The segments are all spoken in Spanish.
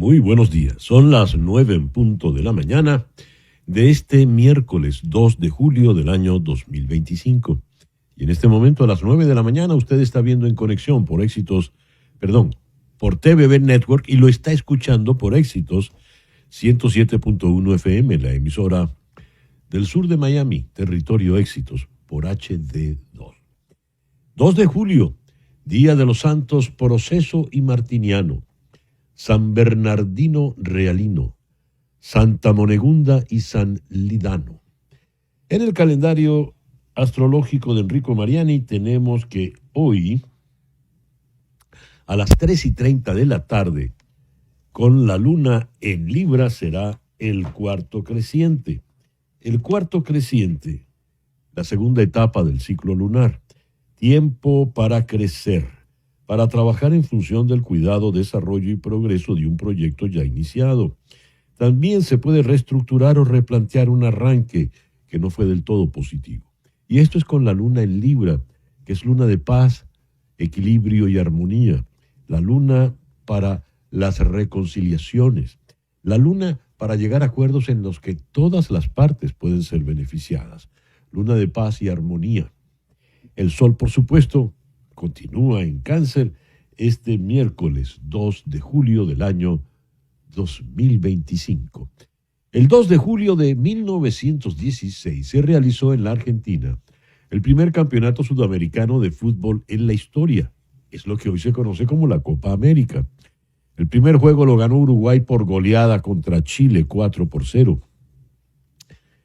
Muy buenos días. Son las 9 en punto de la mañana de este miércoles 2 de julio del año 2025. Y en este momento a las 9 de la mañana usted está viendo En Conexión por TVB Network y lo está escuchando por Éxitos 107.1 FM, la emisora del sur de Miami, territorio Éxitos, por HD2. 2 de julio, Día de los Santos Proceso y Martiniano, San Bernardino Realino, Santa Monegunda y San Lidano. En el calendario astrológico de Enrico Mariani tenemos que hoy, a las 3:30 de la tarde, con la luna en Libra, será el cuarto creciente. El cuarto creciente, la segunda etapa del ciclo lunar. Tiempo para crecer, para trabajar en función del cuidado, desarrollo y progreso de un proyecto ya iniciado. También se puede reestructurar o replantear un arranque que no fue del todo positivo. Y esto es con la luna en Libra, que es luna de paz, equilibrio y armonía. La luna para las reconciliaciones. La luna para llegar a acuerdos en los que todas las partes pueden ser beneficiadas. Luna de paz y armonía. El sol, por supuesto, continúa en Cáncer este miércoles 2 de julio del año 2025. El 2 de julio de 1916 se realizó en la Argentina el primer campeonato sudamericano de fútbol en la historia. Es lo que hoy se conoce como la Copa América. El primer juego lo ganó Uruguay por goleada contra Chile 4-0.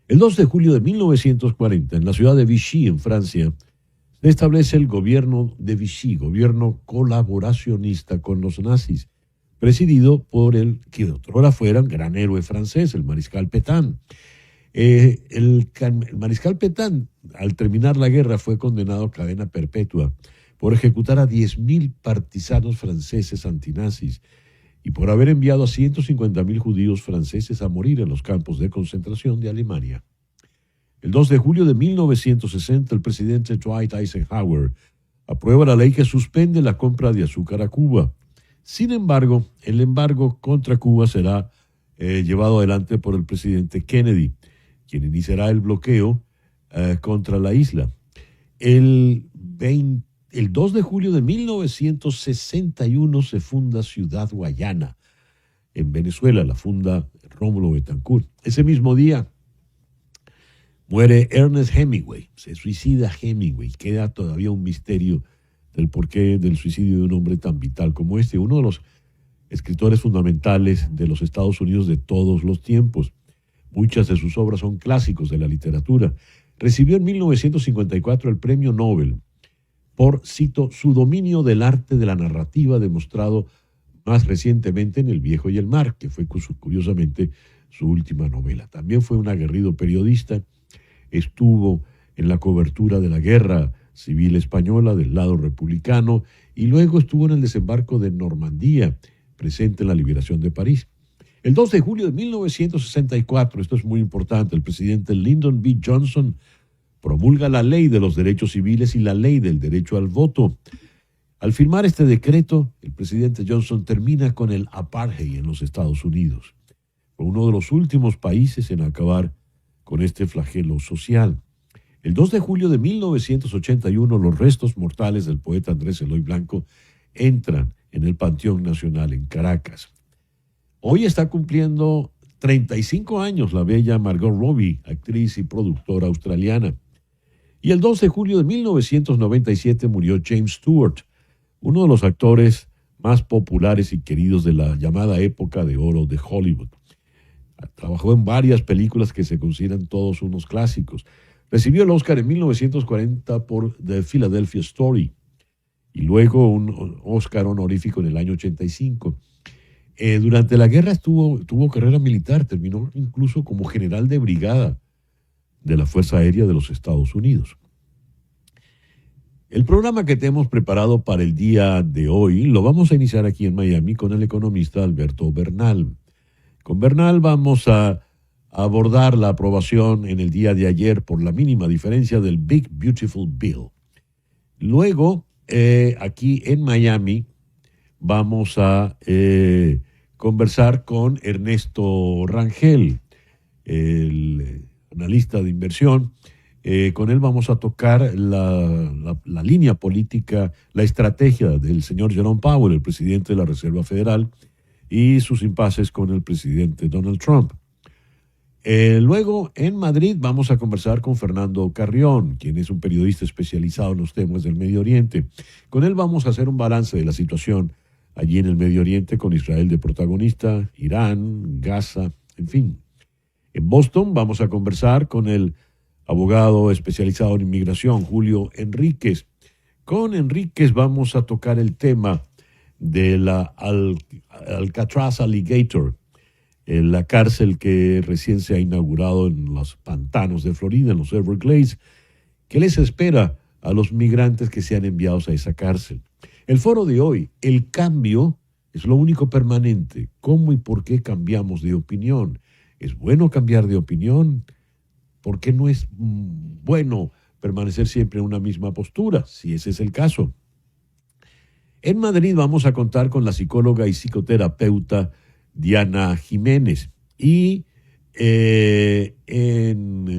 El 2 de julio de 1940, en la ciudad de Vichy, en Francia, se establece el gobierno de Vichy, gobierno colaboracionista con los nazis, presidido por el que otrora fuera un gran héroe francés, el mariscal Pétain. El mariscal Pétain, al terminar la guerra, fue condenado a cadena perpetua por ejecutar a 10.000 partisanos franceses antinazis y por haber enviado a 150.000 judíos franceses a morir en los campos de concentración de Alemania. El 2 de julio de 1960, el presidente Dwight Eisenhower aprueba la ley que suspende la compra de azúcar a Cuba. Sin embargo, el embargo contra Cuba será llevado adelante por el presidente Kennedy, quien iniciará el bloqueo contra la isla. El 2 de julio de 1961 se funda Ciudad Guayana, en Venezuela, la funda Rómulo Betancourt. Ese mismo día muere Ernest Hemingway, se suicida Hemingway. Queda todavía un misterio del porqué del suicidio de un hombre tan vital como este, uno de los escritores fundamentales de los Estados Unidos de todos los tiempos. Muchas de sus obras son clásicos de la literatura. Recibió en 1954 el Premio Nobel por, cito, su dominio del arte de la narrativa demostrado más recientemente en El Viejo y el Mar, que fue curiosamente su última novela. También fue un aguerrido periodista, estuvo en la cobertura de la Guerra Civil Española del lado republicano y luego estuvo en el desembarco de Normandía, presente en la liberación de París. El 2 de julio de 1964, esto es muy importante, el presidente Lyndon B. Johnson promulga la Ley de los Derechos Civiles y la Ley del Derecho al Voto. Al firmar este decreto, el presidente Johnson termina con el apartheid en los Estados Unidos. Fue uno de los últimos países en acabar con este flagelo social. El 2 de julio de 1981, los restos mortales del poeta Andrés Eloy Blanco entran en el Panteón Nacional en Caracas. Hoy está cumpliendo 35 años la bella Margot Robbie, actriz y productora australiana. Y el 2 de julio de 1997 murió James Stewart, uno de los actores más populares y queridos de la llamada época de oro de Hollywood. Trabajó en varias películas que se consideran todos unos clásicos. Recibió el Oscar en 1940 por The Philadelphia Story y luego un Oscar honorífico en el año 85. Durante la guerra tuvo carrera militar, terminó incluso como general de brigada de la Fuerza Aérea de los Estados Unidos. El programa que te hemos preparado para el día de hoy lo vamos a iniciar aquí en Miami con el economista Alberto Bernal. Con Bernal vamos a abordar la aprobación en el día de ayer por la mínima diferencia del Big Beautiful Bill. Luego, aquí en Miami, vamos a conversar con Ernesto Rangel, el analista de inversión. Con él vamos a tocar la línea política, la estrategia del señor Jerome Powell, el presidente de la Reserva Federal, y sus impases con el presidente Donald Trump. Luego, en Madrid, vamos a conversar con Fernando Carrión, quien es un periodista especializado en los temas del Medio Oriente. Con él vamos a hacer un balance de la situación allí en el Medio Oriente, con Israel de protagonista, Irán, Gaza, en fin. En Boston vamos a conversar con el abogado especializado en inmigración, Julio Enríquez. Con Enríquez vamos a tocar el tema de la Alcatraz Alligator, la cárcel que recién se ha inaugurado en los pantanos de Florida, en los Everglades. ¿Qué les espera a los migrantes que sean enviados a esa cárcel? El foro de hoy, el cambio es lo único permanente. ¿Cómo y por qué cambiamos de opinión? ¿Es bueno cambiar de opinión? ¿Por qué no es bueno permanecer siempre en una misma postura, si ese es el caso? En Madrid vamos a contar con la psicóloga y psicoterapeuta Diana Jiménez. Y en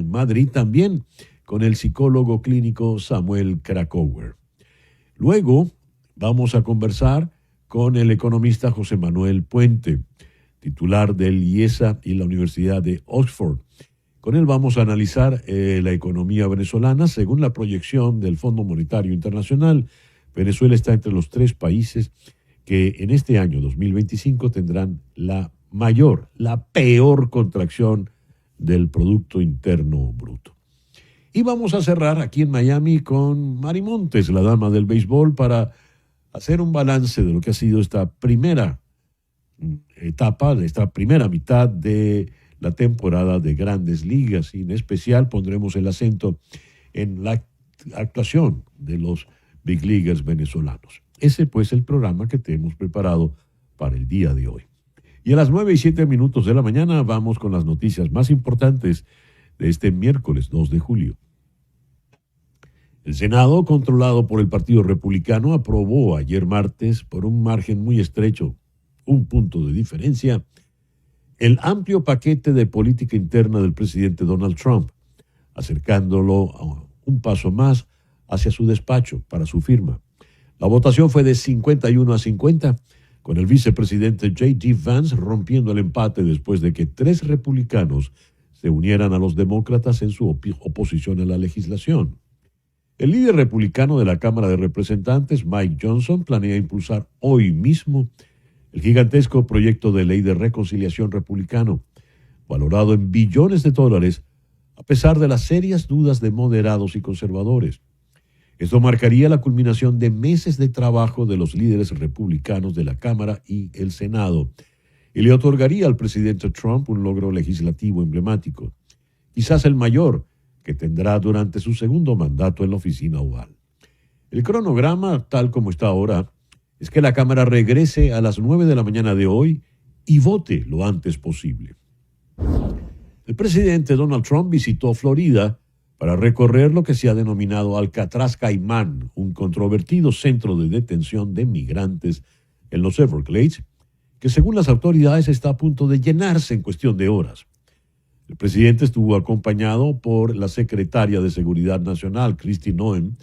Madrid también con el psicólogo clínico Samuel Krakauer. Luego vamos a conversar con el economista José Manuel Puente, titular del IESA y la Universidad de Oxford. Con él vamos a analizar la economía venezolana. Según la proyección del Fondo Monetario Internacional, Venezuela está entre los 3 países que en este año 2025 tendrán la peor contracción del Producto Interno Bruto. Y vamos a cerrar aquí en Miami con Mari Montes, la dama del béisbol, para hacer un balance de lo que ha sido esta primera etapa, esta primera mitad de la temporada de Grandes Ligas, y en especial pondremos el acento en la actuación de los Big Leaguers venezolanos. Ese pues el programa que te hemos preparado para el día de hoy. Y a las 9:07 de la mañana vamos con las noticias más importantes de este miércoles 2 de julio. El Senado, controlado por el Partido Republicano, aprobó ayer martes, por un margen muy estrecho, un punto de diferencia, el amplio paquete de política interna del presidente Donald Trump, acercándolo a un paso más hacia su despacho para su firma. La votación fue de 51-50, con el vicepresidente J.D. Vance rompiendo el empate después de que 3 republicanos se unieran a los demócratas en su oposición a la legislación. El líder republicano de la Cámara de Representantes, Mike Johnson, planea impulsar hoy mismo el gigantesco proyecto de ley de reconciliación republicano, valorado en billones de dólares, a pesar de las serias dudas de moderados y conservadores. Esto marcaría la culminación de meses de trabajo de los líderes republicanos de la Cámara y el Senado, y le otorgaría al presidente Trump un logro legislativo emblemático, quizás el mayor que tendrá durante su segundo mandato en la oficina oval. El cronograma, tal como está ahora, es que la Cámara regrese a las 9 de la mañana de hoy y vote lo antes posible. El presidente Donald Trump visitó Florida para recorrer lo que se ha denominado Alcatraz Caimán, un controvertido centro de detención de migrantes en los Everglades, que según las autoridades está a punto de llenarse en cuestión de horas. El presidente estuvo acompañado por la secretaria de Seguridad Nacional, Kristi Noem,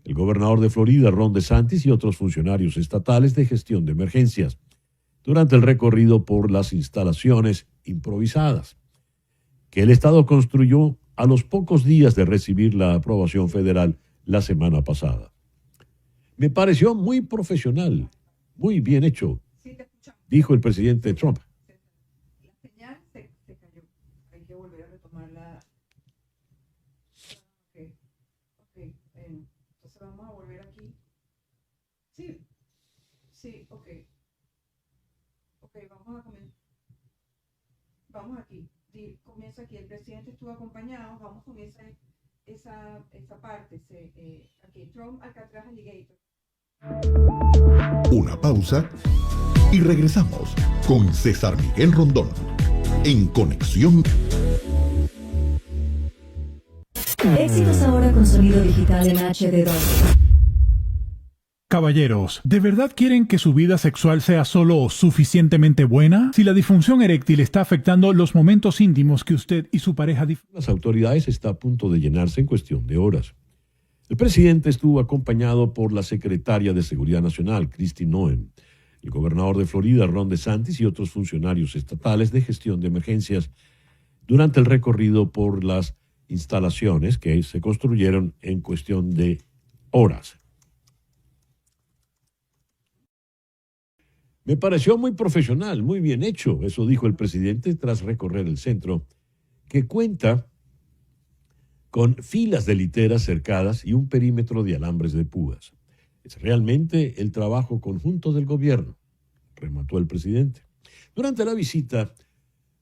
el gobernador de Florida, Ron DeSantis, y otros funcionarios estatales de gestión de emergencias, durante el recorrido por las instalaciones improvisadas que el Estado construyó a los pocos días de recibir la aprobación federal la semana pasada. Me pareció muy profesional, muy bien hecho, dijo el presidente Trump. La señal se cayó. Hay que volver a retomarla. Ok. Entonces vamos a volver aquí. Sí, ok. Vamos a comenzar. Vamos aquí. Comienza aquí. El presidente estuvo acompañado. Vamos con esa parte. Aquí, Trump, Alcatraz, Alligator. Una pausa y regresamos con César Miguel Rondón en Conexión. Éxitos ahora con sonido digital en HD2. Caballeros, ¿de verdad quieren que su vida sexual sea solo suficientemente buena? Si la disfunción eréctil está afectando los momentos íntimos que usted y su pareja las autoridades está a punto de llenarse en cuestión de horas. El presidente estuvo acompañado por la secretaria de Seguridad Nacional, Kristi Noem, el gobernador de Florida, Ron DeSantis, y otros funcionarios estatales de gestión de emergencias durante el recorrido por las instalaciones que se construyeron en cuestión de horas. Me pareció muy profesional, muy bien hecho, eso dijo el presidente tras recorrer el centro, que cuenta con filas de literas cercadas y un perímetro de alambres de púas. Es realmente el trabajo conjunto del gobierno, remató el presidente. Durante la visita,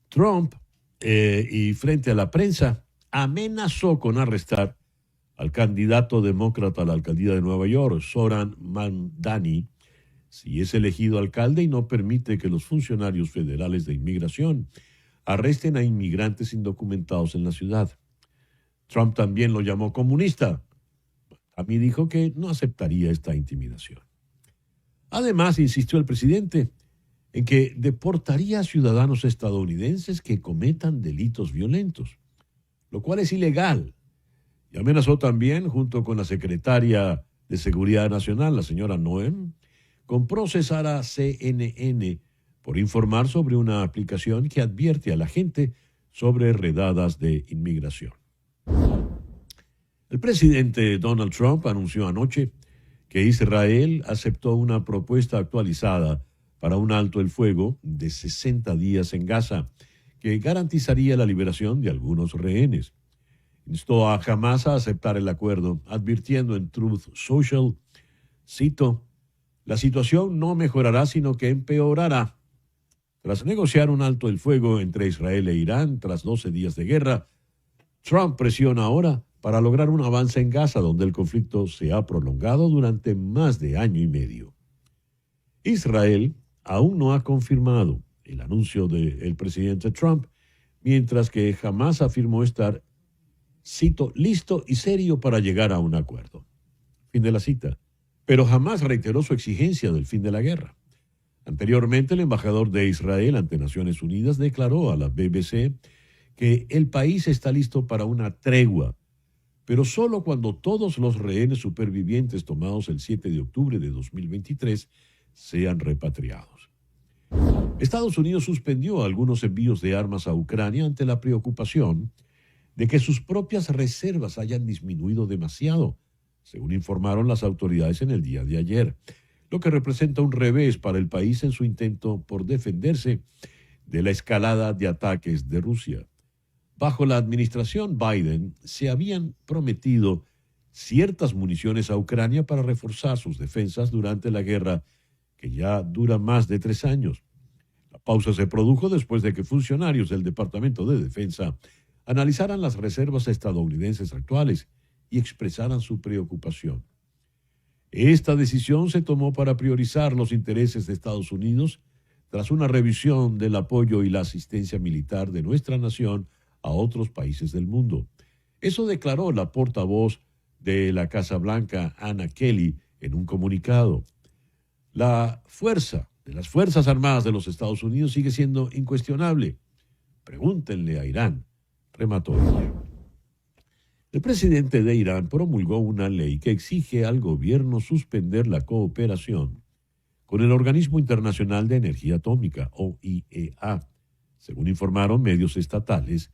Trump, y frente a la prensa, amenazó con arrestar al candidato demócrata a la alcaldía de Nueva York, Zohran Mamdani, si es elegido alcalde y no permite que los funcionarios federales de inmigración arresten a inmigrantes indocumentados en la ciudad. Trump también lo llamó comunista. A mí dijo que no aceptaría esta intimidación. Además, insistió el presidente en que deportaría a ciudadanos estadounidenses que cometan delitos violentos, lo cual es ilegal. Y amenazó también, junto con la secretaria de Seguridad Nacional, la señora Noem, con procesar a CNN por informar sobre una aplicación que advierte a la gente sobre redadas de inmigración. El presidente Donald Trump anunció anoche que Israel aceptó una propuesta actualizada para un alto el fuego de 60 días en Gaza, que garantizaría la liberación de algunos rehenes. Instó a Hamas a aceptar el acuerdo, advirtiendo en Truth Social, cito, la situación no mejorará, sino que empeorará. Tras negociar un alto el fuego entre Israel e Irán tras 12 días de guerra, Trump presiona ahora para lograr un avance en Gaza, donde el conflicto se ha prolongado durante más de año y medio. Israel aún no ha confirmado el anuncio del presidente Trump, mientras que Hamas afirmó estar, cito, listo y serio para llegar a un acuerdo. Fin de la cita. Pero Hamas reiteró su exigencia del fin de la guerra. Anteriormente, el embajador de Israel ante Naciones Unidas declaró a la BBC que el país está listo para una tregua, pero solo cuando todos los rehenes supervivientes tomados el 7 de octubre de 2023 sean repatriados. Estados Unidos suspendió algunos envíos de armas a Ucrania ante la preocupación de que sus propias reservas hayan disminuido demasiado, según informaron las autoridades en el día de ayer, lo que representa un revés para el país en su intento por defenderse de la escalada de ataques de Rusia. Bajo la administración Biden se habían prometido ciertas municiones a Ucrania para reforzar sus defensas durante la guerra, que ya dura más de 3 años. La pausa se produjo después de que funcionarios del Departamento de Defensa analizaran las reservas estadounidenses actuales y expresaran su preocupación. Esta decisión se tomó para priorizar los intereses de Estados Unidos tras una revisión del apoyo y la asistencia militar de nuestra nación a otros países del mundo. Eso declaró la portavoz de la Casa Blanca, Anna Kelly, en un comunicado. La fuerza de las Fuerzas Armadas de los Estados Unidos sigue siendo incuestionable. Pregúntenle a Irán, remató ella. El presidente de Irán promulgó una ley que exige al gobierno suspender la cooperación con el Organismo Internacional de Energía Atómica, OIEA, según informaron medios estatales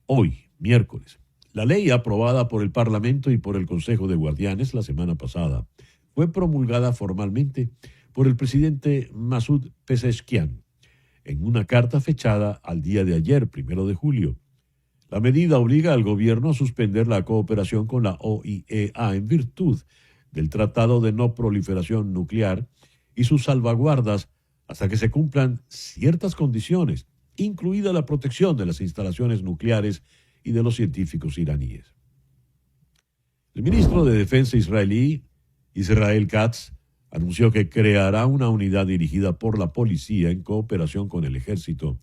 hoy, miércoles. La ley, aprobada por el Parlamento y por el Consejo de Guardianes la semana pasada, fue promulgada formalmente por el presidente Masoud Pezeshkian en una carta fechada al día de ayer, 1 de julio. La medida obliga al gobierno a suspender la cooperación con la OIEA en virtud del Tratado de No Proliferación Nuclear y sus salvaguardas hasta que se cumplan ciertas condiciones, incluida la protección de las instalaciones nucleares y de los científicos iraníes. El ministro de Defensa israelí, Israel Katz, anunció que creará una unidad dirigida por la policía en cooperación con el ejército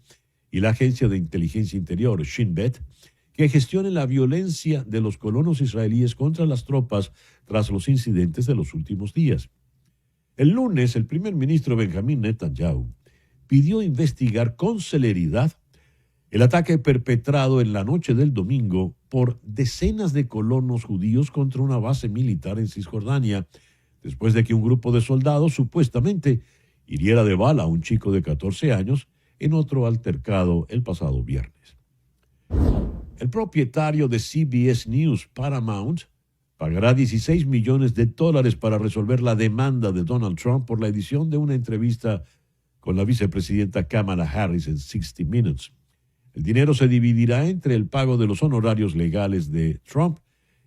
y la Agencia de Inteligencia Interior, Shin Bet, que gestione la violencia de los colonos israelíes contra las tropas tras los incidentes de los últimos días. El lunes, el primer ministro Benjamín Netanyahu pidió investigar con celeridad el ataque perpetrado en la noche del domingo por decenas de colonos judíos contra una base militar en Cisjordania, después de que un grupo de soldados supuestamente hiriera de bala a un chico de 14 años en otro altercado el pasado viernes. El propietario de CBS News, Paramount, pagará $16 millones para resolver la demanda de Donald Trump por la edición de una entrevista con la vicepresidenta Kamala Harris en 60 Minutes. El dinero se dividirá entre el pago de los honorarios legales de Trump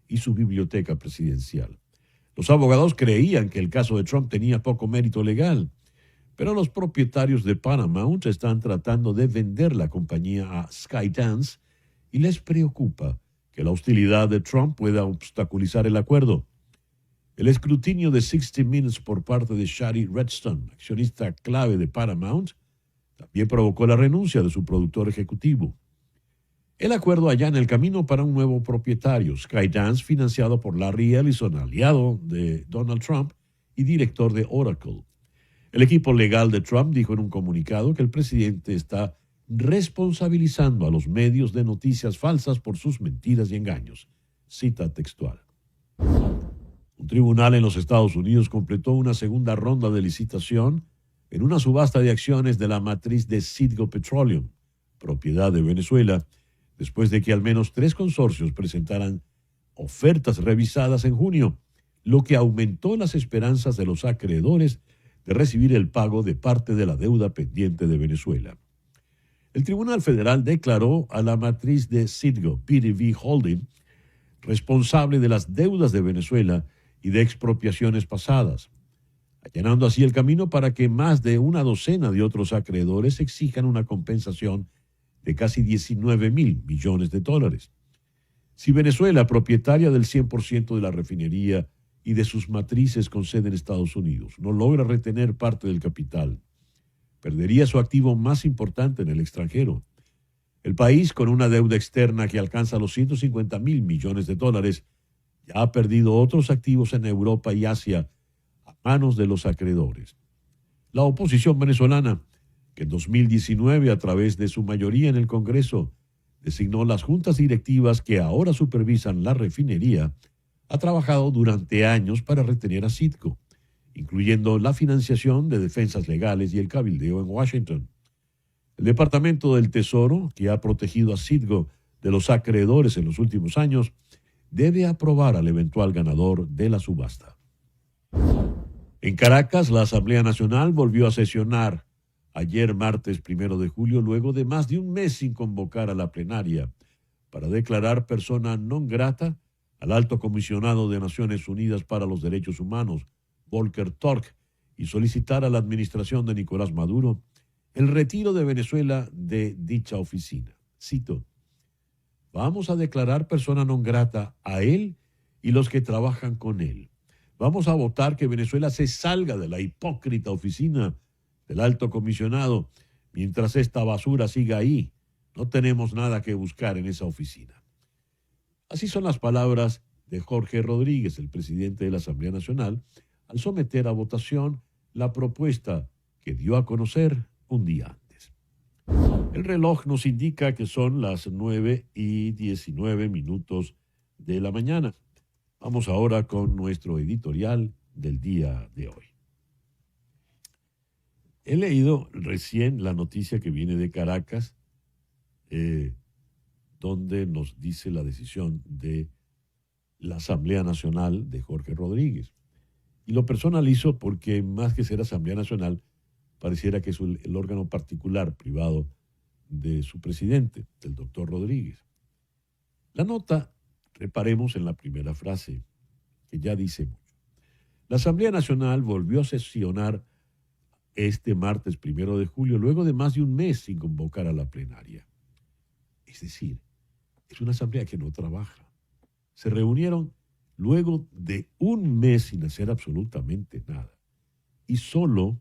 y su biblioteca presidencial. Los abogados creían que el caso de Trump tenía poco mérito legal, pero los propietarios de Paramount están tratando de vender la compañía a Skydance y les preocupa que la hostilidad de Trump pueda obstaculizar el acuerdo. El escrutinio de 60 Minutes por parte de Shari Redstone, accionista clave de Paramount, también provocó la renuncia de su productor ejecutivo. El acuerdo allana el camino para un nuevo propietario, Skydance, financiado por Larry Ellison, aliado de Donald Trump y director de Oracle. El equipo legal de Trump dijo en un comunicado que el presidente está responsabilizando a los medios de noticias falsas por sus mentiras y engaños. Cita textual. Un tribunal en los Estados Unidos completó una segunda ronda de licitación en una subasta de acciones de la matriz de Citgo Petroleum, propiedad de Venezuela, después de que al menos 3 consorcios presentaran ofertas revisadas en junio, lo que aumentó las esperanzas de los acreedores de recibir el pago de parte de la deuda pendiente de Venezuela. El Tribunal Federal declaró a la matriz de Citgo, PDV Holding, responsable de las deudas de Venezuela y de expropiaciones pasadas, allanando así el camino para que más de una docena de otros acreedores exijan una compensación de casi $19,000 millones. Si Venezuela, propietaria del 100% de la refinería y de sus matrices con sede en Estados Unidos, no logra retener parte del capital, perdería su activo más importante en el extranjero. El país, con una deuda externa que alcanza los $150,000 millones, ya ha perdido otros activos en Europa y Asia a manos de los acreedores. La oposición venezolana, que en 2019, a través de su mayoría en el Congreso, designó las juntas directivas que ahora supervisan la refinería, ha trabajado durante años para retener a Citgo, incluyendo la financiación de defensas legales y el cabildeo en Washington. El Departamento del Tesoro, que ha protegido a Citgo de los acreedores en los últimos años, debe aprobar al eventual ganador de la subasta. En Caracas, la Asamblea Nacional volvió a sesionar ayer martes 1 de julio, luego de más de un mes sin convocar a la plenaria para declarar persona non grata al alto comisionado de Naciones Unidas para los Derechos Humanos, Volker Turk, y solicitar a la administración de Nicolás Maduro el retiro de Venezuela de dicha oficina. Cito: vamos a declarar persona non grata a él y los que trabajan con él. Vamos a votar que Venezuela se salga de la hipócrita oficina del alto comisionado. Mientras esta basura siga ahí, no tenemos nada que buscar en esa oficina. Así son las palabras de Jorge Rodríguez, el presidente de la Asamblea Nacional, al someter a votación la propuesta que dio a conocer un día antes. El reloj nos indica que son las 9:19 de la mañana. Vamos ahora con nuestro editorial del día de hoy. He leído recién la noticia que viene de Caracas, donde nos dice la decisión de la Asamblea Nacional de Jorge Rodríguez. Y lo personalizo porque más que ser Asamblea Nacional, pareciera que es el órgano particular, privado, de su presidente, del doctor Rodríguez. La nota, reparemos en la primera frase, que ya dice mucho. La Asamblea Nacional volvió a sesionar este martes 1 de julio, luego de más de un mes sin convocar a la plenaria. Es decir, es una asamblea que no trabaja. Se reunieron luego de un mes sin hacer absolutamente nada. Y solo,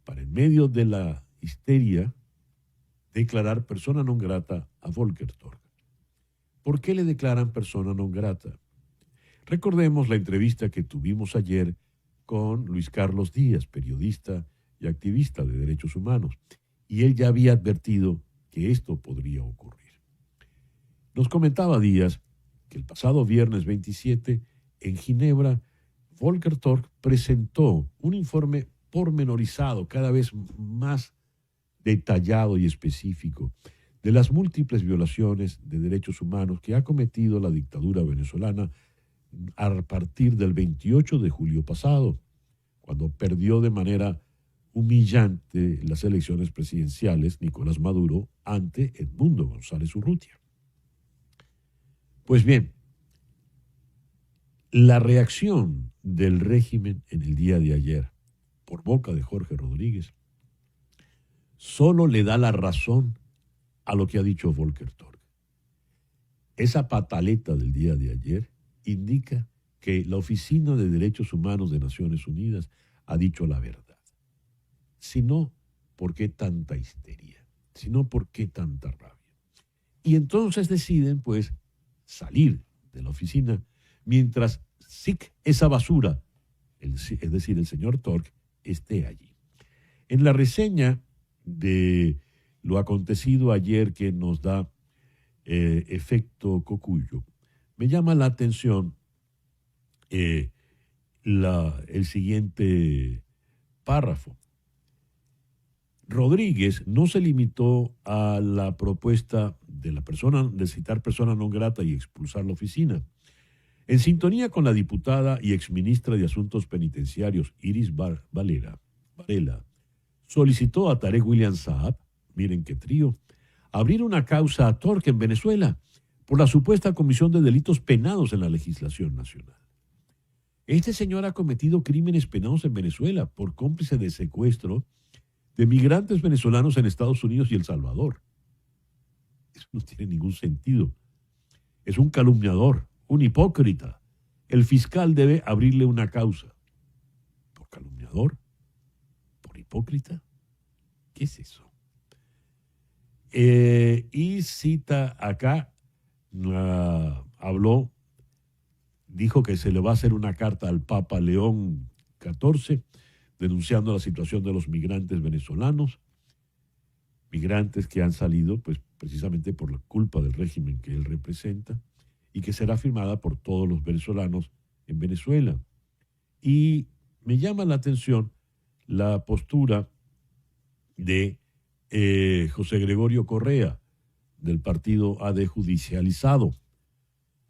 para en medio de la histeria, declarar persona non grata a Volker Turk. ¿Por qué le declaran persona non grata? Recordemos la entrevista que tuvimos ayer con Luis Carlos Díaz, periodista y activista de derechos humanos, y él ya había advertido que esto podría ocurrir. Nos comentaba Díaz que el pasado viernes 27, en Ginebra, Volker Turk presentó un informe pormenorizado, cada vez más detallado y específico, de las múltiples violaciones de derechos humanos que ha cometido la dictadura venezolana a partir del 28 de julio pasado, cuando perdió de manera humillante las elecciones presidenciales Nicolás Maduro ante Edmundo González Urrutia. Pues bien, la reacción del régimen en el día de ayer, por boca de Jorge Rodríguez, solo le da la razón a lo que ha dicho Volker Turk. Esa pataleta del día de ayer indica que la Oficina de Derechos Humanos de Naciones Unidas ha dicho la verdad. Si no, ¿por qué tanta histeria? Si no, ¿por qué tanta rabia? Y entonces deciden, pues, salir de la oficina mientras esa basura, es decir, el señor Turk, esté allí. En la reseña de lo acontecido ayer que nos da efecto Cocuyo, me llama la atención el siguiente párrafo. Rodríguez no se limitó a la propuesta de citar persona non grata y expulsar la oficina. En sintonía con la diputada y exministra de Asuntos Penitenciarios Iris Varela, solicitó a Tarek William Saab, miren qué trío, abrir una causa a Turk en Venezuela por la supuesta comisión de delitos penados en la legislación nacional. Este señor ha cometido crímenes penados en Venezuela por cómplice de secuestro de migrantes venezolanos en Estados Unidos y El Salvador. Eso no tiene ningún sentido. Es un calumniador, un hipócrita. El fiscal debe abrirle una causa. ¿Por calumniador? ¿Por hipócrita? ¿Qué es eso? Y cita acá, dijo que se le va a hacer una carta al Papa León XIV denunciando la situación de los migrantes venezolanos, migrantes que han salido pues precisamente por la culpa del régimen que él representa y que será firmada por todos los venezolanos en Venezuela. Y me llama la atención la postura de José Gregorio Correa, del partido AD Judicializado.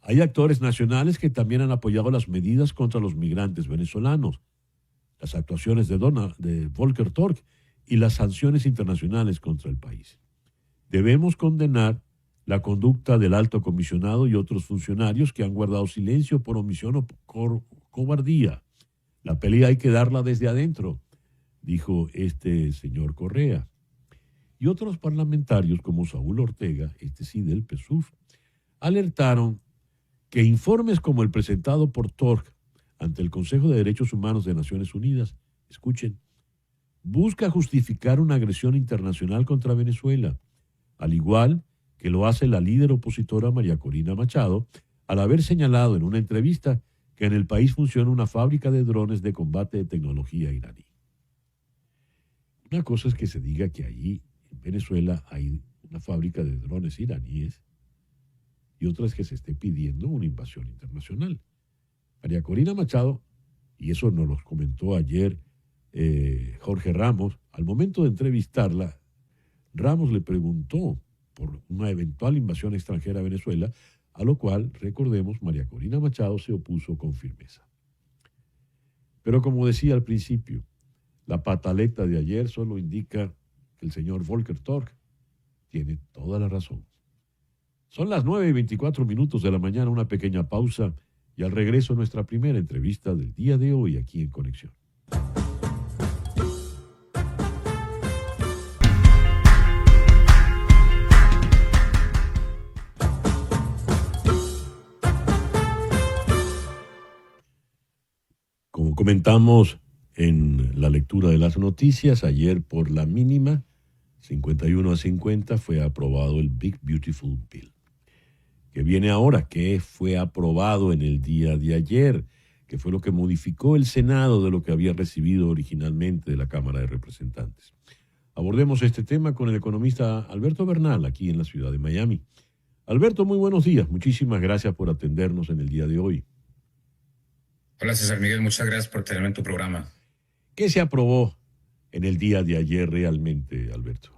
Hay actores nacionales que también han apoyado las medidas contra los migrantes venezolanos, las actuaciones de Volker Turk y las sanciones internacionales contra el país. Debemos condenar la conducta del alto comisionado y otros funcionarios que han guardado silencio por omisión o por cobardía. La pelea hay que darla desde adentro, dijo este señor Correa. Y otros parlamentarios como Saúl Ortega, del PSUV, alertaron que informes como el presentado por Turk ante el Consejo de Derechos Humanos de Naciones Unidas, escuchen, busca justificar una agresión internacional contra Venezuela, al igual que lo hace la líder opositora María Corina Machado, al haber señalado en una entrevista que en el país funciona una fábrica de drones de combate de tecnología iraní. Una cosa es que se diga que allí en Venezuela hay una fábrica de drones iraníes y otra es que se esté pidiendo una invasión internacional. María Corina Machado, y eso nos lo comentó ayer Jorge Ramos, al momento de entrevistarla, Ramos le preguntó por una eventual invasión extranjera a Venezuela, a lo cual, recordemos, María Corina Machado se opuso con firmeza. Pero como decía al principio, la pataleta de ayer solo indica que el señor Volker Turk tiene toda la razón. Son las 9:24 de la mañana, una pequeña pausa y al regreso nuestra primera entrevista del día de hoy aquí en Conexión. Como comentamos en la lectura de las noticias, ayer por la mínima, 51-50, fue aprobado el Big Beautiful Bill. Que viene ahora, que fue aprobado en el día de ayer, que fue lo que modificó el Senado de lo que había recibido originalmente de la Cámara de Representantes. Abordemos este tema con el economista Alberto Bernal, aquí en la ciudad de Miami. Alberto, muy buenos días. Muchísimas gracias por atendernos en el día de hoy. Hola César Miguel, muchas gracias por tenerme en tu programa. ¿Qué se aprobó en el día de ayer realmente, Alberto?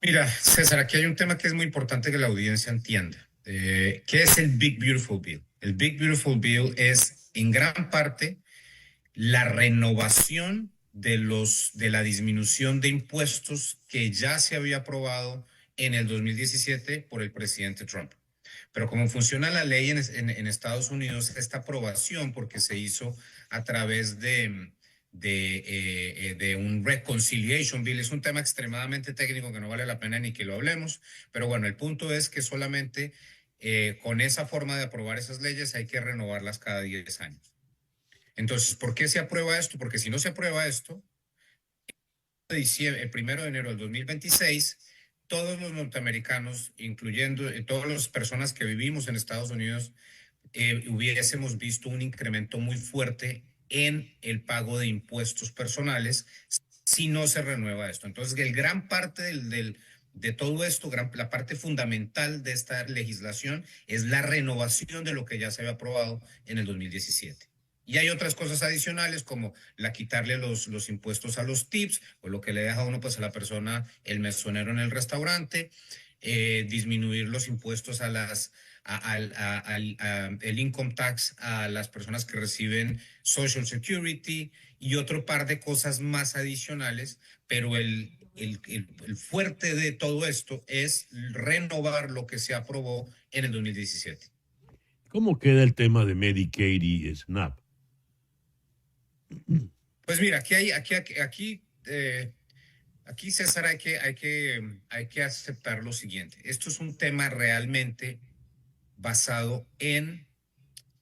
Mira, César, aquí hay un tema que es muy importante que la audiencia entienda. ¿Qué es el Big Beautiful Bill? El Big Beautiful Bill es en gran parte la renovación de la disminución de impuestos que ya se había aprobado en el 2017 por el presidente Trump. Pero como funciona la ley en Estados Unidos, esta aprobación, porque se hizo a través de un Reconciliation Bill, es un tema extremadamente técnico que no vale la pena ni que lo hablemos, pero bueno, el punto es que solamente con esa forma de aprobar esas leyes hay que renovarlas cada 10 años. Entonces, ¿por qué se aprueba esto? Porque si no se aprueba esto, el 1 de enero del 2026, todos los norteamericanos, incluyendo todas las personas que vivimos en Estados Unidos, hubiésemos visto un incremento muy fuerte en el pago de impuestos personales si no se renueva esto. Entonces, el gran parte de todo esto, la parte fundamental de esta legislación es la renovación de lo que ya se había aprobado en el 2017. Y hay otras cosas adicionales como quitarle los impuestos a los tips, o lo que le deja a uno pues a la persona, el mesonero en el restaurante, disminuir los impuestos a el income tax a las personas que reciben Social Security y otro par de cosas más adicionales, pero el fuerte de todo esto es renovar lo que se aprobó en el 2017. ¿Cómo queda el tema de Medicaid y SNAP? Pues mira, aquí César, hay que aceptar lo siguiente. Esto es un tema realmente basado en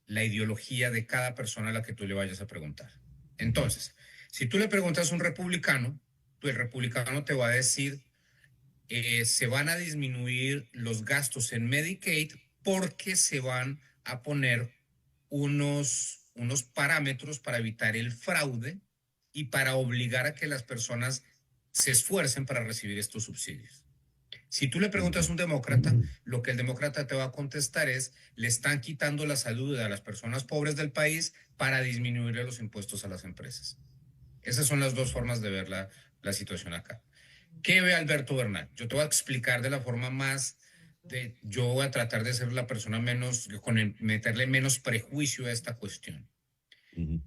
la ideología de cada persona a la que tú le vayas a preguntar. Entonces, si tú le preguntas a un republicano, el republicano te va a decir se van a disminuir los gastos en Medicaid porque se van a poner unos parámetros para evitar el fraude y para obligar a que las personas se esfuercen para recibir estos subsidios. Si tú le preguntas a un demócrata, lo que el demócrata te va a contestar es, le están quitando la salud a las personas pobres del país para disminuirle los impuestos a las empresas. Esas son las dos formas de ver la situación acá. ¿Qué ve Alberto Bernal? Yo te voy a explicar de la forma más... yo voy a tratar de ser la persona meterle menos prejuicio a esta cuestión.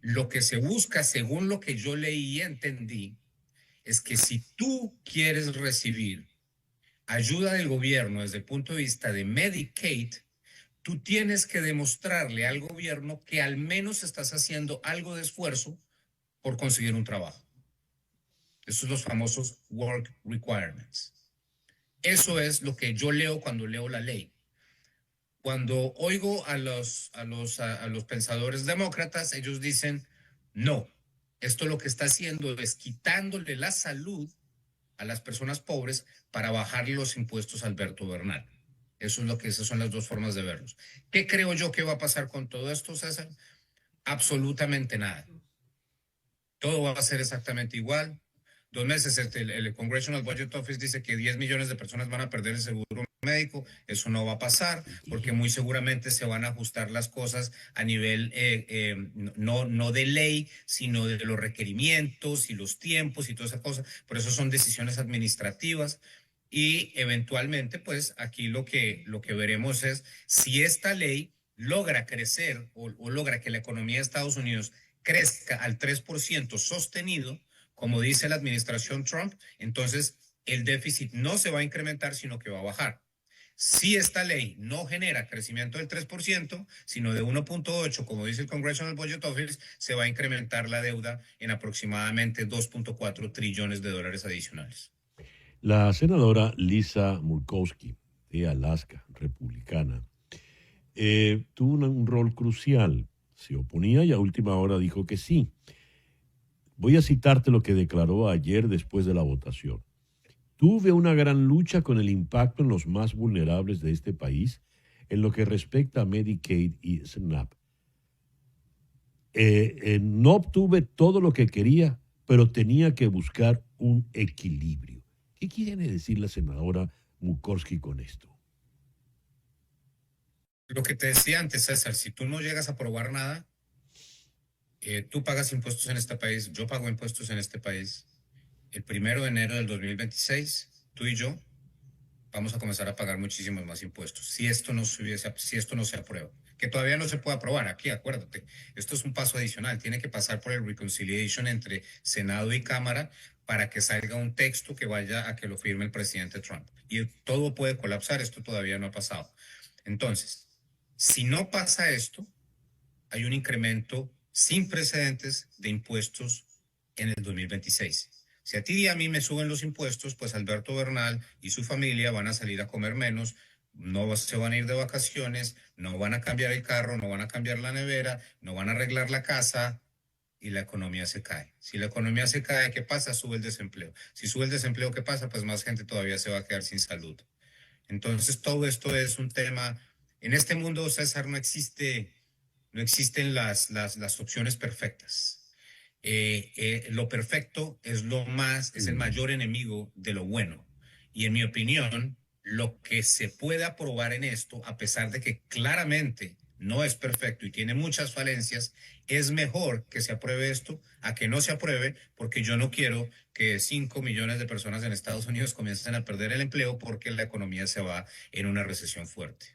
Lo que se busca, según lo que yo leí y entendí, es que si tú quieres recibir ayuda del gobierno desde el punto de vista de Medicaid, tú tienes que demostrarle al gobierno que al menos estás haciendo algo de esfuerzo por conseguir un trabajo. Estos son los famosos work requirements. Eso es lo que yo leo cuando leo la ley. Cuando oigo a los pensadores demócratas, ellos dicen, no, esto lo que está haciendo es quitándole la salud a las personas pobres para bajar los impuestos a Alberto Bernal. Esas son las dos formas de verlos. ¿Qué creo yo que va a pasar con todo esto, César? Absolutamente nada. Todo va a ser exactamente igual. 2 meses, el Congressional Budget Office dice que 10 millones de personas van a perder el seguro médico. Eso no va a pasar porque muy seguramente se van a ajustar las cosas a nivel no de ley, sino de los requerimientos y los tiempos y toda esa cosa. Por eso son decisiones administrativas y eventualmente pues aquí lo que veremos es si esta ley logra crecer o logra que la economía de Estados Unidos crezca al 3% sostenido, como dice la administración Trump, entonces el déficit no se va a incrementar, sino que va a bajar. Si esta ley no genera crecimiento del 3%, sino de 1.8%, como dice el Congressional Budget Office, se va a incrementar la deuda en aproximadamente 2.4 trillones de dólares adicionales. La senadora Lisa Murkowski, de Alaska, republicana, tuvo un rol crucial. Se oponía y a última hora dijo que sí. Voy a citarte lo que declaró ayer después de la votación. Tuve una gran lucha con el impacto en los más vulnerables de este país en lo que respecta a Medicaid y SNAP. No obtuve todo lo que quería, pero tenía que buscar un equilibrio. ¿Qué quiere decir la senadora Murkowski con esto? Lo que te decía antes, César, si tú no llegas a aprobar nada, tú pagas impuestos en este país, yo pago impuestos en este país. El 1 de enero del 2026, tú y yo vamos a comenzar a pagar muchísimos más impuestos si esto no se aprueba. Que todavía no se puede aprobar aquí, acuérdate. Esto es un paso adicional. Tiene que pasar por el reconciliation entre Senado y Cámara para que salga un texto que vaya a que lo firme el presidente Trump. Y todo puede colapsar. Esto todavía no ha pasado. Entonces, si no pasa esto, hay un incremento sin precedentes de impuestos en el 2026. Si a ti y a mí me suben los impuestos, pues Alberto Bernal y su familia van a salir a comer menos, no se van a ir de vacaciones, no van a cambiar el carro, no van a cambiar la nevera, no van a arreglar la casa y la economía se cae. Si la economía se cae, ¿qué pasa? Sube el desempleo. Si sube el desempleo, ¿qué pasa? Pues más gente todavía se va a quedar sin salud. Entonces, todo esto es un tema. En este mundo, César, no existen las opciones perfectas. Lo perfecto es el mayor enemigo de lo bueno. Y en mi opinión, lo que se puede aprobar en esto, a pesar de que claramente no es perfecto y tiene muchas falencias, es mejor que se apruebe esto a que no se apruebe, porque yo no quiero que 5 millones de personas en Estados Unidos comiencen a perder el empleo porque la economía se va en una recesión fuerte.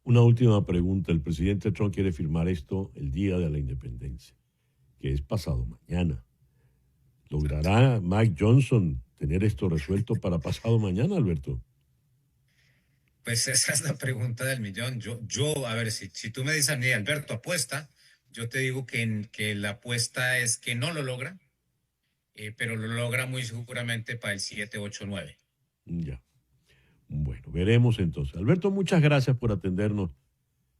Una última pregunta. El presidente Trump quiere firmar esto el día de la independencia, que es pasado mañana. ¿Logrará Mike Johnson tener esto resuelto para pasado mañana, Alberto? Pues esa es la pregunta del millón. A ver, si tú me dices a mí, Alberto, apuesta, yo te digo que la apuesta es que no lo logra, pero lo logra muy seguramente para el 7, 8, 9. Ya. Bueno, veremos entonces. Alberto, muchas gracias por atendernos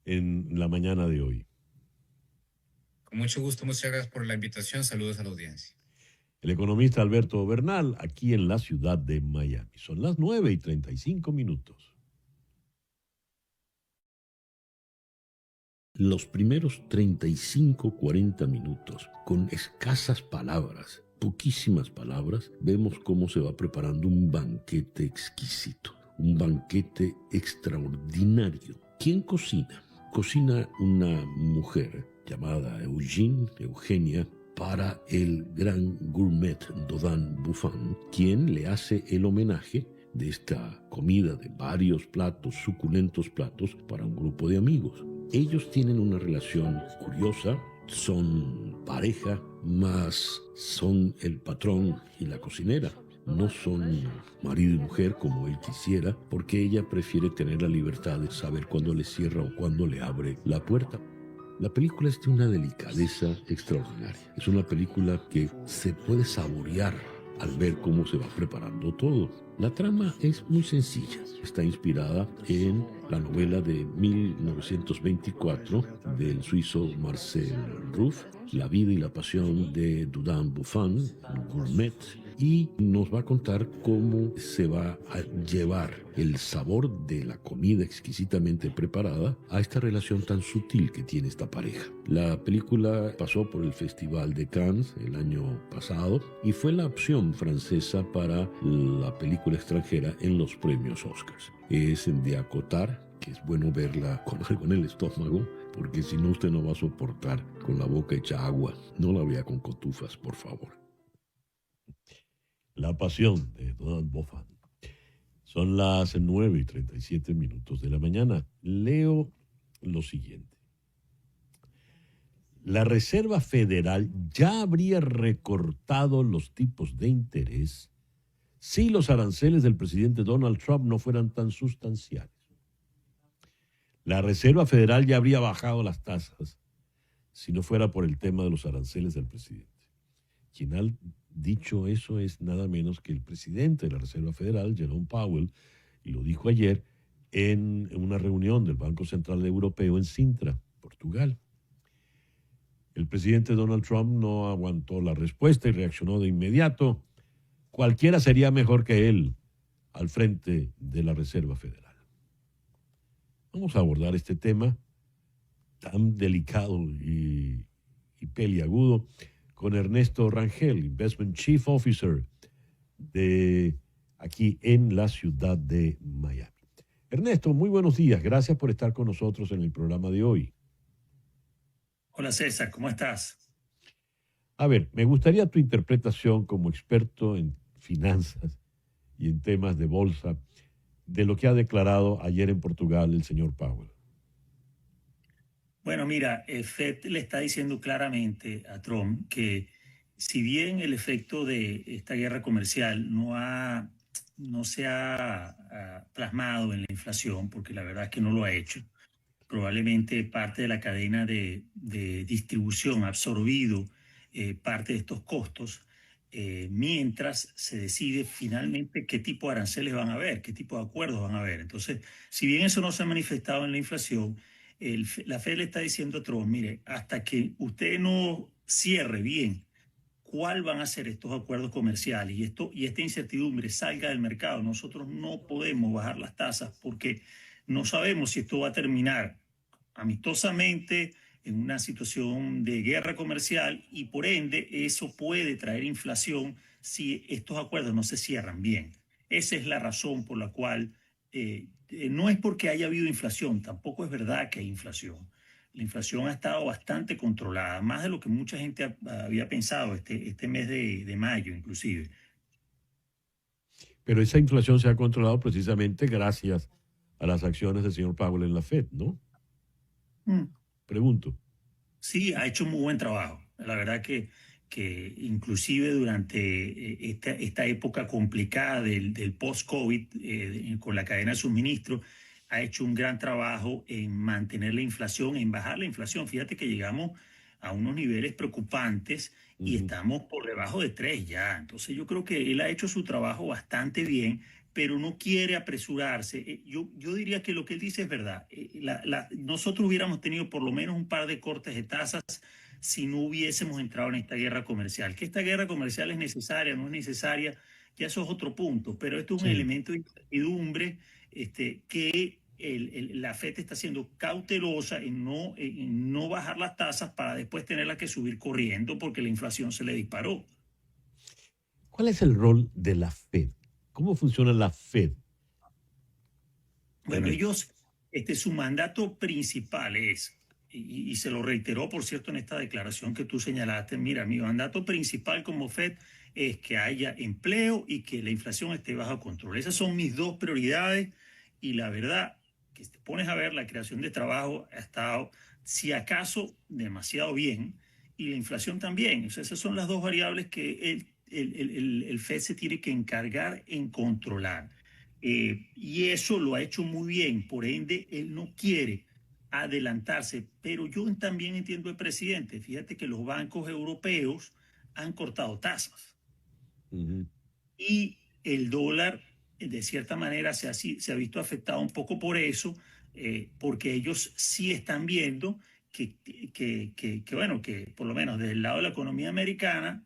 en la mañana de hoy. Con mucho gusto, muchas gracias por la invitación. Saludos a la audiencia. El economista Alberto Bernal, aquí en la ciudad de Miami. Son las 9:35. Los primeros 35-40 minutos, con escasas palabras, poquísimas palabras, vemos cómo se va preparando un banquete exquisito, un banquete extraordinario. ¿Quién cocina? Cocina una mujer llamada Eugenia, para el gran gourmet Dodin Buffon, quien le hace el homenaje de esta comida de varios platos, suculentos platos, para un grupo de amigos. Ellos tienen una relación curiosa, son pareja, mas son el patrón y la cocinera. No son marido y mujer como él quisiera, porque ella prefiere tener la libertad de saber cuándo le cierra o cuándo le abre la puerta. La película es de una delicadeza extraordinaria. Es una película que se puede saborear al ver cómo se va preparando todo. La trama es muy sencilla. Está inspirada en la novela de 1924 del suizo Marcel Ruff, La vida y la pasión de Dodin Buffon, un gourmet, y nos va a contar cómo se va a llevar el sabor de la comida exquisitamente preparada a esta relación tan sutil que tiene esta pareja. La película pasó por el Festival de Cannes el año pasado y fue la opción francesa para la película extranjera en los premios Oscars. Es de acotar que es bueno verla con algo en el estómago, porque si no usted no va a soportar con la boca hecha agua. No la vea con cotufas, por favor. La pasión de Dodin Buffon. Son las 9:37 de la mañana. Leo lo siguiente. La Reserva Federal ya habría recortado los tipos de interés si los aranceles del presidente Donald Trump no fueran tan sustanciales. La Reserva Federal ya habría bajado las tasas si no fuera por el tema de los aranceles del presidente. Quien ha dicho eso es nada menos que el presidente de la Reserva Federal, Jerome Powell, y lo dijo ayer en una reunión del Banco Central Europeo en Sintra, Portugal. El presidente Donald Trump no aguantó la respuesta y reaccionó de inmediato. Cualquiera sería mejor que él al frente de la Reserva Federal. Vamos vamos a abordar este tema tan delicado y peliagudo con Ernesto Rangel, Investment Chief Officer de aquí en la ciudad de Miami. Ernesto, muy buenos días. Gracias por estar con nosotros en el programa de hoy. Hola César, ¿cómo estás? A ver, me gustaría tu interpretación como experto en finanzas y en temas de bolsa de lo que ha declarado ayer en Portugal el señor Powell. Bueno, mira, el FED le está diciendo claramente a Trump que si bien el efecto de esta guerra comercial no se ha plasmado en la inflación, porque la verdad es que no lo ha hecho, probablemente parte de la cadena de distribución ha absorbido parte de estos costos, mientras se decide finalmente qué tipo de aranceles van a haber, qué tipo de acuerdos van a haber. Entonces, si bien eso no se ha manifestado en la inflación, la Fed le está diciendo a Trump, mire, hasta que usted no cierre bien cuál van a ser estos acuerdos comerciales y esta incertidumbre salga del mercado, nosotros no podemos bajar las tasas porque no sabemos si esto va a terminar amistosamente en una situación de guerra comercial y por ende eso puede traer inflación si estos acuerdos no se cierran bien. Esa es la razón por la cual no es porque haya habido inflación, tampoco es verdad que hay inflación. La inflación ha estado bastante controlada, más de lo que mucha gente había pensado este mes de mayo inclusive. Pero esa inflación se ha controlado precisamente gracias a las acciones del señor Powell en la Fed, ¿no? Pregunto. Sí, ha hecho un muy buen trabajo. La verdad que inclusive durante esta época complicada del post-COVID, con la cadena de suministro, ha hecho un gran trabajo en mantener la inflación, en bajar la inflación. Fíjate que llegamos a unos niveles preocupantes y estamos por debajo de 3 ya. Entonces yo creo que él ha hecho su trabajo bastante bien, pero no quiere apresurarse. Yo diría que lo que él dice es verdad. Nosotros hubiéramos tenido por lo menos un par de cortes de tasas si no hubiésemos entrado en esta guerra comercial. Que esta guerra comercial es necesaria, no es necesaria, ya eso es otro punto, pero esto es un elemento de incertidumbre que la FED está siendo cautelosa en no bajar las tasas para después tenerlas que subir corriendo porque la inflación se le disparó. ¿Cuál es el rol de la Fed? ¿Cómo funciona la Fed? Bueno, ellos, su mandato principal es, y se lo reiteró, por cierto, en esta declaración que tú señalaste, mira, mi mandato principal como Fed es que haya empleo y que la inflación esté bajo control. Esas son mis dos prioridades y la verdad que si te pones a ver, la creación de trabajo ha estado, si acaso, demasiado bien y la inflación también. O sea, esas son las dos variables que el FED se tiene que encargar en controlar. Y eso lo ha hecho muy bien, por ende, él no quiere adelantarse, pero yo también entiendo al presidente. Fíjate que los bancos europeos han cortado tasas y el dólar, de cierta manera, se ha visto afectado un poco por eso, porque ellos sí están viendo que por lo menos desde el lado de la economía americana,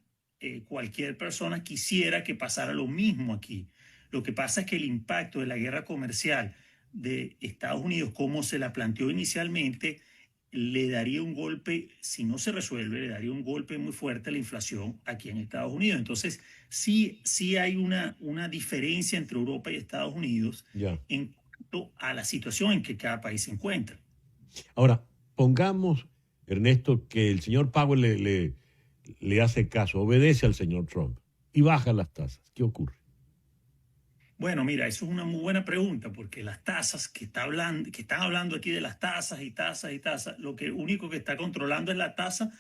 cualquier persona quisiera que pasara lo mismo aquí. Lo que pasa es que el impacto de la guerra comercial de Estados Unidos, como se la planteó inicialmente, le daría un golpe, si no se resuelve, le daría un golpe muy fuerte a la inflación aquí en Estados Unidos. Entonces, sí hay una diferencia entre Europa y Estados Unidos en cuanto a la situación en que cada país se encuentra. Ahora, pongamos, Ernesto, que el señor Powell le hace caso, obedece al señor Trump y baja las tasas. ¿Qué ocurre? Bueno, mira, eso es una muy buena pregunta, porque las tasas que están hablando aquí de las tasas y tasas y tasas, lo único que está controlando es la tasa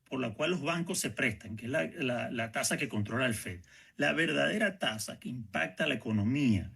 por la cual los bancos se prestan, que es la tasa que controla el FED. La verdadera tasa que impacta la economía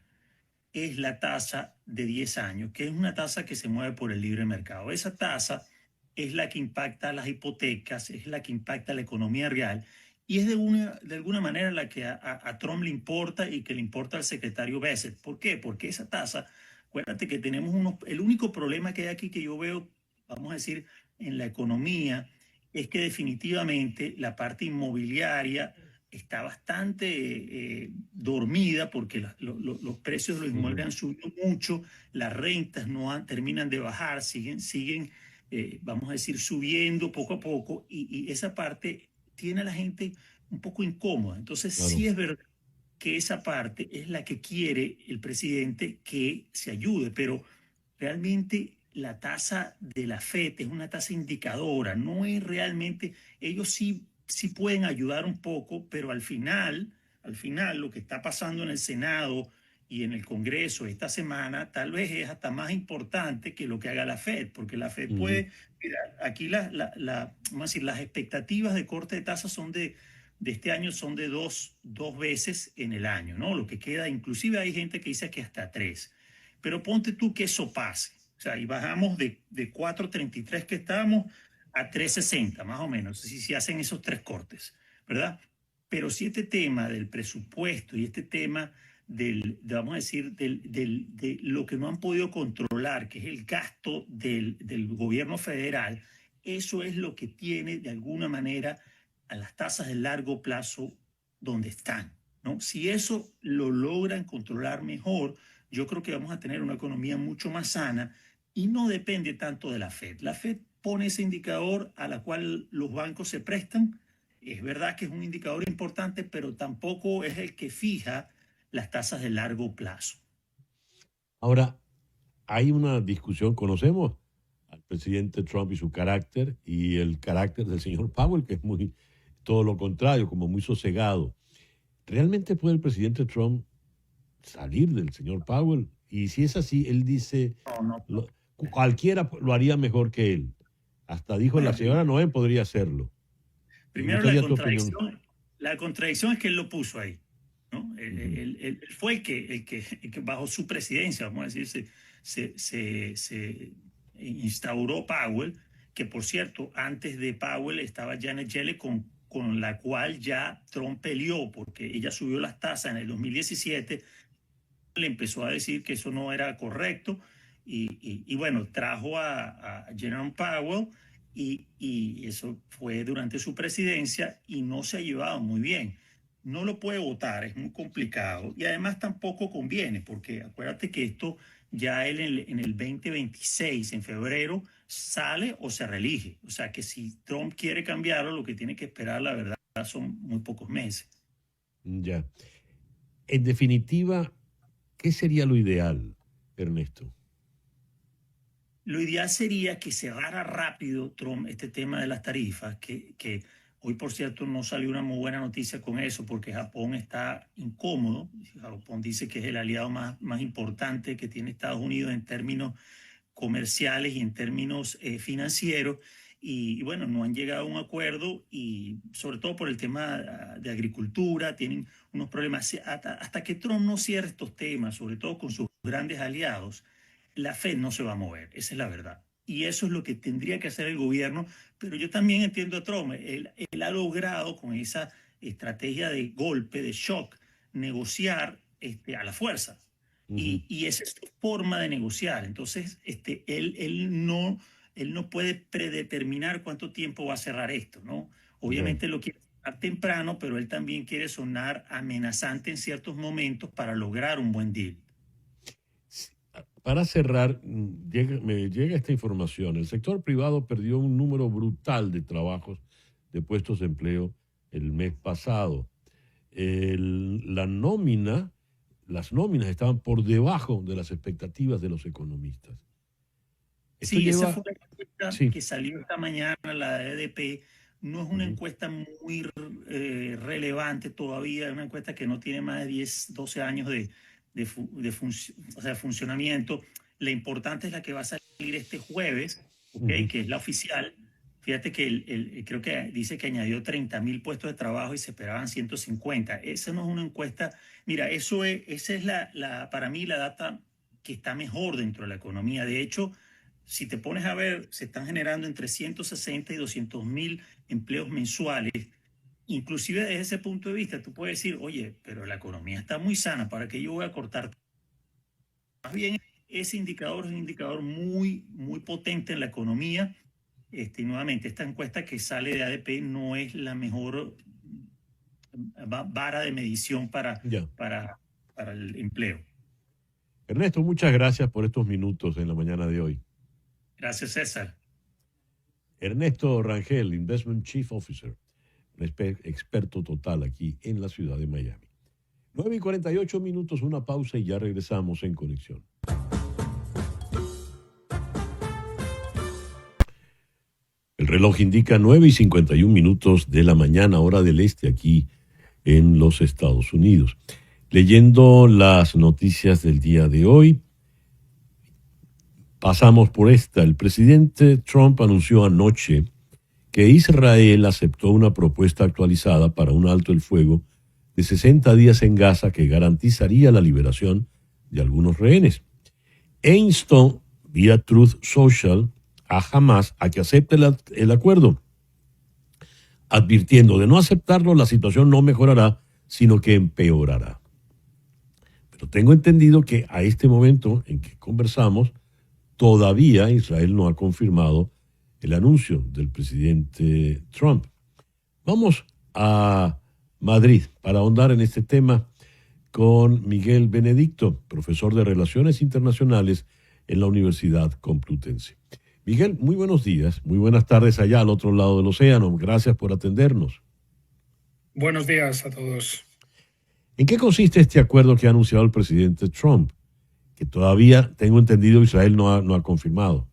es la tasa de 10 años, que es una tasa que se mueve por el libre mercado. Esa tasa es la que impacta las hipotecas, es la que impacta la economía real. Y es de alguna manera la que a Trump le importa y que le importa al secretario Bessent. ¿Por qué? Porque esa tasa, acuérdate que tenemos el único problema que hay aquí que yo veo, vamos a decir, en la economía, es que definitivamente la parte inmobiliaria está bastante dormida porque los precios de los inmuebles han subido mucho, las rentas terminan de bajar, siguen vamos a decir, subiendo poco a poco, y esa parte tiene a la gente un poco incómoda. Entonces, Claro. sí es verdad que esa parte es la que quiere el presidente que se ayude, pero realmente la tasa de la FED es una tasa indicadora, no es realmente, ellos sí pueden ayudar un poco, pero al final lo que está pasando en el Senado y en el Congreso esta semana tal vez es hasta más importante que lo que haga la FED, porque la FED puede, mira, aquí vamos a decir, las expectativas de corte de tasas son de este año son de dos veces en el año, ¿no? Lo que queda, inclusive hay gente que dice que hasta 3. Pero ponte tú que eso pase. O sea, y bajamos de 4.33 que estábamos a 3.60, más o menos, si hacen esos 3 cortes, ¿verdad? Pero si este tema del presupuesto y este tema vamos a decir, de lo que no han podido controlar, que es el gasto del gobierno federal, eso es lo que tiene de alguna manera a las tasas de largo plazo donde están, ¿no? Si eso lo logran controlar mejor, yo creo que vamos a tener una economía mucho más sana y no depende tanto de la FED. La FED pone ese indicador a la cual los bancos se prestan. Es verdad que es un indicador importante, pero tampoco es el que fija las tasas de largo plazo. Ahora, hay una discusión, conocemos al presidente Trump y su carácter y el carácter del señor Powell, que es muy todo lo contrario, como muy sosegado. ¿Realmente puede el presidente Trump salir del señor Powell? Y si es así, él dice, cualquiera lo haría mejor que él. Hasta dijo, Bueno, la señora Noé podría hacerlo. Primero, la contradicción es que él lo puso ahí, ¿no? Él fue el que bajo su presidencia, vamos a decir, se instauró Powell, que por cierto, antes de Powell estaba Janet Yellen con la cual ya Trump peleó, porque ella subió las tasas en el 2017, le empezó a decir que eso no era correcto, y bueno, trajo a Jerome Powell, y eso fue durante su presidencia, y no se ha llevado muy bien. No lo puede votar, es muy complicado, y además tampoco conviene, porque acuérdate que esto ya él en el 2026, en febrero, sale o se reelige. O sea que si Trump quiere cambiarlo, lo que tiene que esperar, la verdad, son muy pocos meses. Ya. En definitiva, ¿qué sería lo ideal, Ernesto? Lo ideal sería que cerrara rápido Trump este tema de las tarifas, que hoy, por cierto, no salió una muy buena noticia con eso, porque Japón está incómodo. Japón dice que es el aliado más importante que tiene Estados Unidos en términos comerciales y en términos financieros, y bueno, no han llegado a un acuerdo, y sobre todo por el tema de agricultura, tienen unos problemas. Hasta que Trump no cierre estos temas, sobre todo con sus grandes aliados, la FED no se va a mover, esa es la verdad. Y eso es lo que tendría que hacer el gobierno, pero yo también entiendo a Trump, él ha logrado con esa estrategia de golpe, de shock, negociar a la fuerza. Y esa es su forma de negociar. Entonces, él no puede predeterminar cuánto tiempo va a cerrar esto, ¿no? Obviamente lo quiere cerrar temprano, pero él también quiere sonar amenazante en ciertos momentos para lograr un buen deal. Para cerrar, me llega esta información. El sector privado perdió un número brutal de trabajos, de puestos de empleo el mes pasado. Las nóminas estaban por debajo de las expectativas de los economistas. Sí, esa fue la encuesta que salió esta mañana, la de ADP. No es una encuesta muy relevante todavía, es una encuesta que no tiene más de 10, 12 años de funcionamiento. La importante es la que va a salir este jueves, ¿okay? Que es la oficial. Fíjate que creo que dice que añadió 30.000 puestos de trabajo y se esperaban 150. Esa no es una encuesta. Mira, esa es para mí la data que está mejor dentro de la economía. De hecho, si te pones a ver, se están generando entre 160 y 200.000 empleos mensuales. Inclusive desde ese punto de vista, tú puedes decir, oye, pero la economía está muy sana, ¿para qué yo voy a cortar? Más bien, ese indicador es un indicador muy, muy potente en la economía. Y nuevamente, esta encuesta que sale de ADP no es la mejor vara de medición Ya. para el empleo. Ernesto, muchas gracias por estos minutos en la mañana de hoy. Gracias, César. Ernesto Rangel, Investment Chief Officer, un experto total aquí en la ciudad de Miami. 9:48, una pausa y ya regresamos en Conexión. El reloj indica 9:51 de la mañana, hora del este, aquí en los Estados Unidos. Leyendo las noticias del día de hoy, pasamos por esta. El presidente Trump anunció anoche que Israel aceptó una propuesta actualizada para un alto el fuego de 60 días en Gaza que garantizaría la liberación de algunos rehenes. E instó vía Truth Social a Hamas a que acepte el acuerdo, advirtiendo de no aceptarlo la situación no mejorará, sino que empeorará. Pero tengo entendido que a este momento en que conversamos, todavía Israel no ha confirmado el anuncio del presidente Trump. Vamos a Madrid para ahondar en este tema con Miguel Benedicto, profesor de Relaciones Internacionales en la Universidad Complutense. Miguel, muy buenos días, muy buenas tardes allá al otro lado del océano. Gracias por atendernos. Buenos días a todos. ¿En qué consiste este acuerdo que ha anunciado el presidente Trump? Que todavía, tengo entendido, Israel no ha confirmado.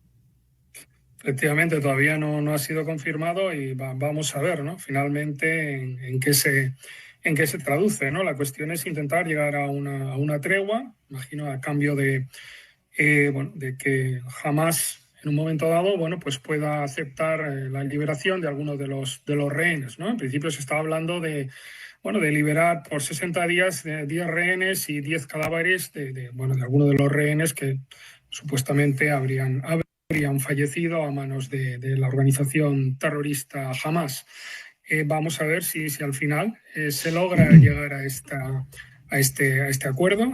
Efectivamente, todavía no ha sido confirmado y vamos a ver, ¿no? Finalmente en qué se traduce, ¿no? La cuestión es intentar llegar a una tregua, imagino, a cambio de que Hamas en un momento dado, pues pueda aceptar la liberación de algunos de los rehenes, ¿no? En principio se estaba hablando de liberar por 60 días 10 rehenes y 10 cadáveres de algunos de los rehenes que supuestamente habrían fallecido a manos de la organización terrorista Hamas. Vamos a ver si al final se logra llegar a este acuerdo.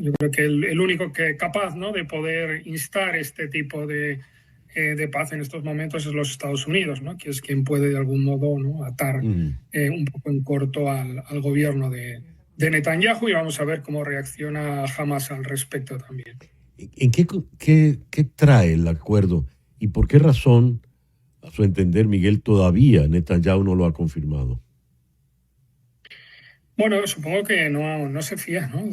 Yo creo que el único que capaz, ¿no?, de poder instar este tipo de paz en estos momentos es los Estados Unidos, ¿no?, que es quien puede de algún modo, ¿no?, atar un poco en corto al gobierno de Netanyahu, y vamos a ver cómo reacciona Hamas al respecto también. ¿En qué trae el acuerdo y por qué razón, a su entender, Miguel, todavía Netanyahu no lo ha confirmado? Bueno, supongo que no se fía, ¿no?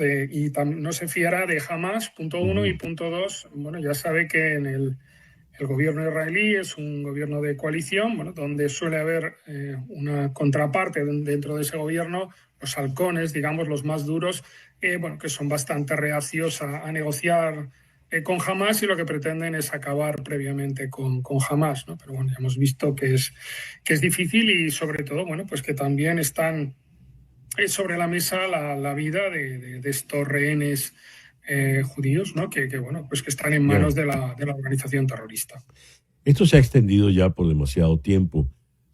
No se fiará de Hamas, punto uno, y punto dos, ya sabe que en el gobierno israelí es un gobierno de coalición, donde suele haber una contraparte dentro de ese gobierno, los halcones, digamos, los más duros, que son bastante reacios a negociar con Hamas, y lo que pretenden es acabar previamente con Hamas, ¿no? Pero ya hemos visto que es difícil, y sobre todo, pues que también están sobre la mesa la vida de estos rehenes judíos, ¿no? que están en manos de la organización terrorista. Esto se ha extendido ya por demasiado tiempo.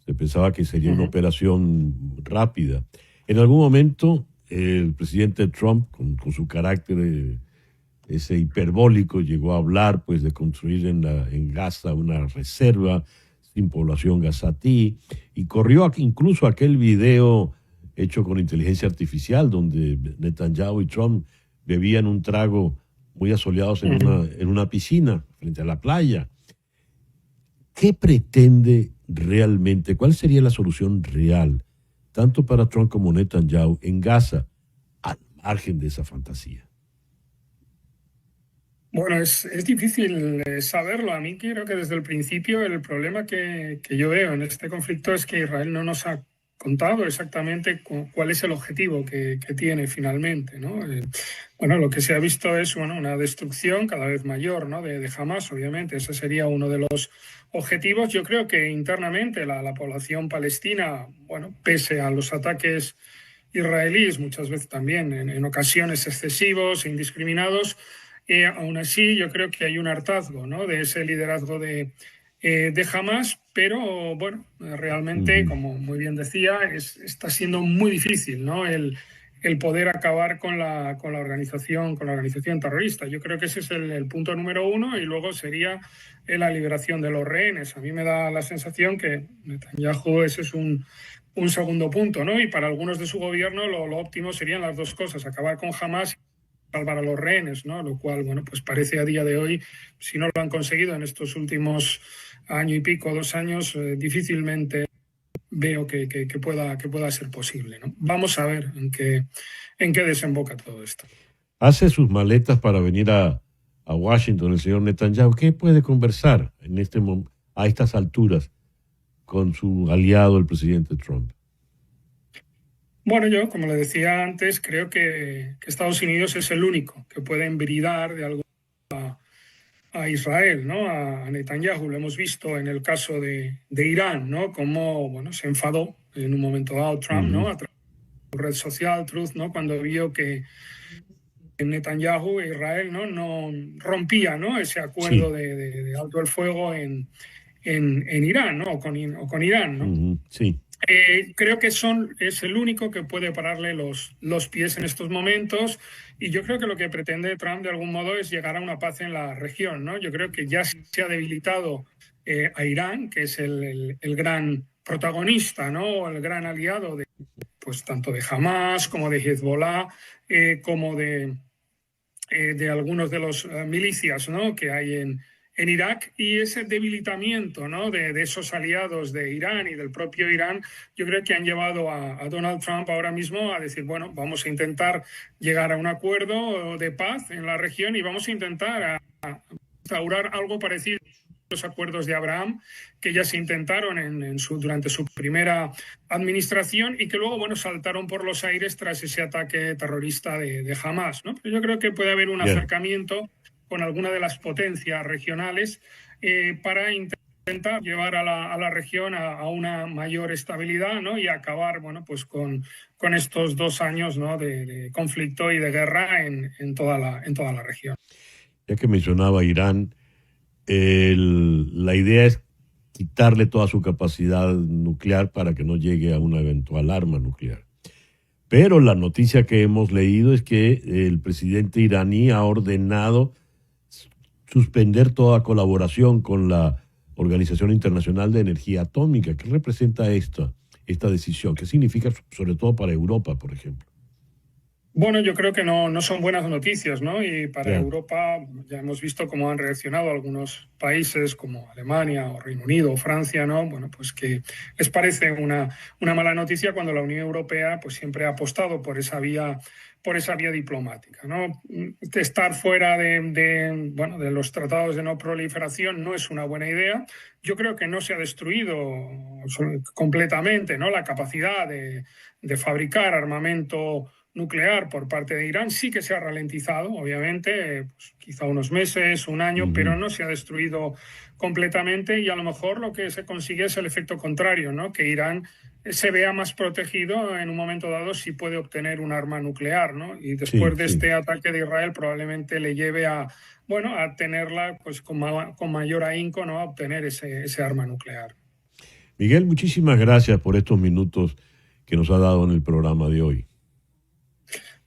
Se pensaba que sería una operación rápida. En algún momento, el presidente Trump, con su carácter ese hiperbólico, llegó a hablar de construir en Gaza una reserva sin población gazatí, y corrió incluso aquel video hecho con inteligencia artificial, donde Netanyahu y Trump bebían un trago muy asoleados en una piscina frente a la playa. ¿Qué pretende realmente? ¿Cuál sería la solución real, tanto para Trump como Netanyahu, en Gaza, al margen de esa fantasía? Bueno, es difícil saberlo. A mí creo que desde el principio el problema que yo veo en este conflicto es que Israel no nos ha contado exactamente cuál es el objetivo que tiene finalmente, ¿no? Lo que se ha visto es una destrucción cada vez mayor, ¿no?, de Hamas, obviamente. Ese sería uno de los objetivos. Yo creo que internamente la población palestina, pese a los ataques israelíes, muchas veces también en ocasiones excesivos e indiscriminados, aún así yo creo que hay un hartazgo, ¿no?, de ese liderazgo de Hamas, pero realmente, como muy bien decía, está siendo muy difícil, ¿no?, el poder acabar con la organización terrorista. Yo creo que ese es el punto número uno, y luego sería la liberación de los rehenes. A mí me da la sensación que Netanyahu ese es un un segundo punto, ¿no? Y para algunos de su gobierno lo óptimo serían las dos cosas, acabar con Hamas y salvar a los rehenes, ¿no? Lo cual, bueno, pues parece a día de hoy, si no lo han conseguido en estos últimos año y pico, 2 años, difícilmente veo que pueda ser posible, ¿no? Vamos a ver en qué desemboca todo esto. Hace sus maletas para venir a Washington el señor Netanyahu. ¿Qué puede conversar a estas alturas con su aliado, el presidente Trump? Bueno, yo, como le decía antes, creo que Estados Unidos es el único que puede embridar de algo a Israel, ¿no? A Netanyahu. Lo hemos visto en el caso de Irán, ¿no? Cómo, bueno, se enfadó en un momento dado Trump, ¿no? A través de su red social, Truth, ¿no? Cuando vio que Netanyahu e Israel no rompía, ¿no? Ese acuerdo de alto el fuego en Irán, ¿no? O con Irán, ¿no? Sí. Creo que es el único que puede pararle los pies en estos momentos, y yo creo que lo que pretende Trump de algún modo es llegar a una paz en la región, ¿no? Yo creo que ya se ha debilitado a Irán, que es el gran protagonista, ¿no? El gran aliado pues tanto de Hamas como de Hezbollah, como de algunos de los milicias, ¿no? Que hay en Irak, y ese debilitamiento, ¿no? de esos aliados de Irán y del propio Irán, yo creo que han llevado a Donald Trump ahora mismo a decir, bueno, vamos a intentar llegar a un acuerdo de paz en la región y vamos a intentar instaurar algo parecido a los acuerdos de Abraham que ya se intentaron durante su primera administración y que luego, bueno, saltaron por los aires tras ese ataque terrorista de Hamas, ¿no? Pero yo creo que puede haber un acercamiento con alguna de las potencias regionales para intentar llevar a la región a una mayor estabilidad, ¿no? Y acabar, bueno, pues con estos 2 años, ¿no? de conflicto y de guerra en toda la región. Ya que mencionaba Irán, la idea es quitarle toda su capacidad nuclear para que no llegue a una eventual arma nuclear. Pero la noticia que hemos leído es que el presidente iraní ha ordenado suspender toda colaboración con la Organización Internacional de Energía Atómica. ¿Qué representa esta decisión? ¿Qué significa sobre todo para Europa, por ejemplo? Bueno, yo creo que no son buenas noticias, ¿no? Y para Europa ya hemos visto cómo han reaccionado algunos países como Alemania o Reino Unido o Francia, ¿no? Bueno, pues que les parece una mala noticia cuando la Unión Europea pues siempre ha apostado por esa vía diplomática, ¿no? Estar fuera de los tratados de no proliferación no es una buena idea. Yo creo que no se ha destruido completamente, ¿no? La capacidad de fabricar armamento nuclear por parte de Irán. Sí que se ha ralentizado, obviamente, pues quizá unos meses, un año, pero no se ha destruido completamente, y a lo mejor lo que se consigue es el efecto contrario, ¿no? Que Irán se vea más protegido en un momento dado si puede obtener un arma nuclear, ¿no? Y después de este ataque de Israel probablemente le lleve a tenerla pues con mayor ahínco, ¿no? A obtener ese arma nuclear. Miguel, muchísimas gracias por estos minutos que nos ha dado en el programa de hoy.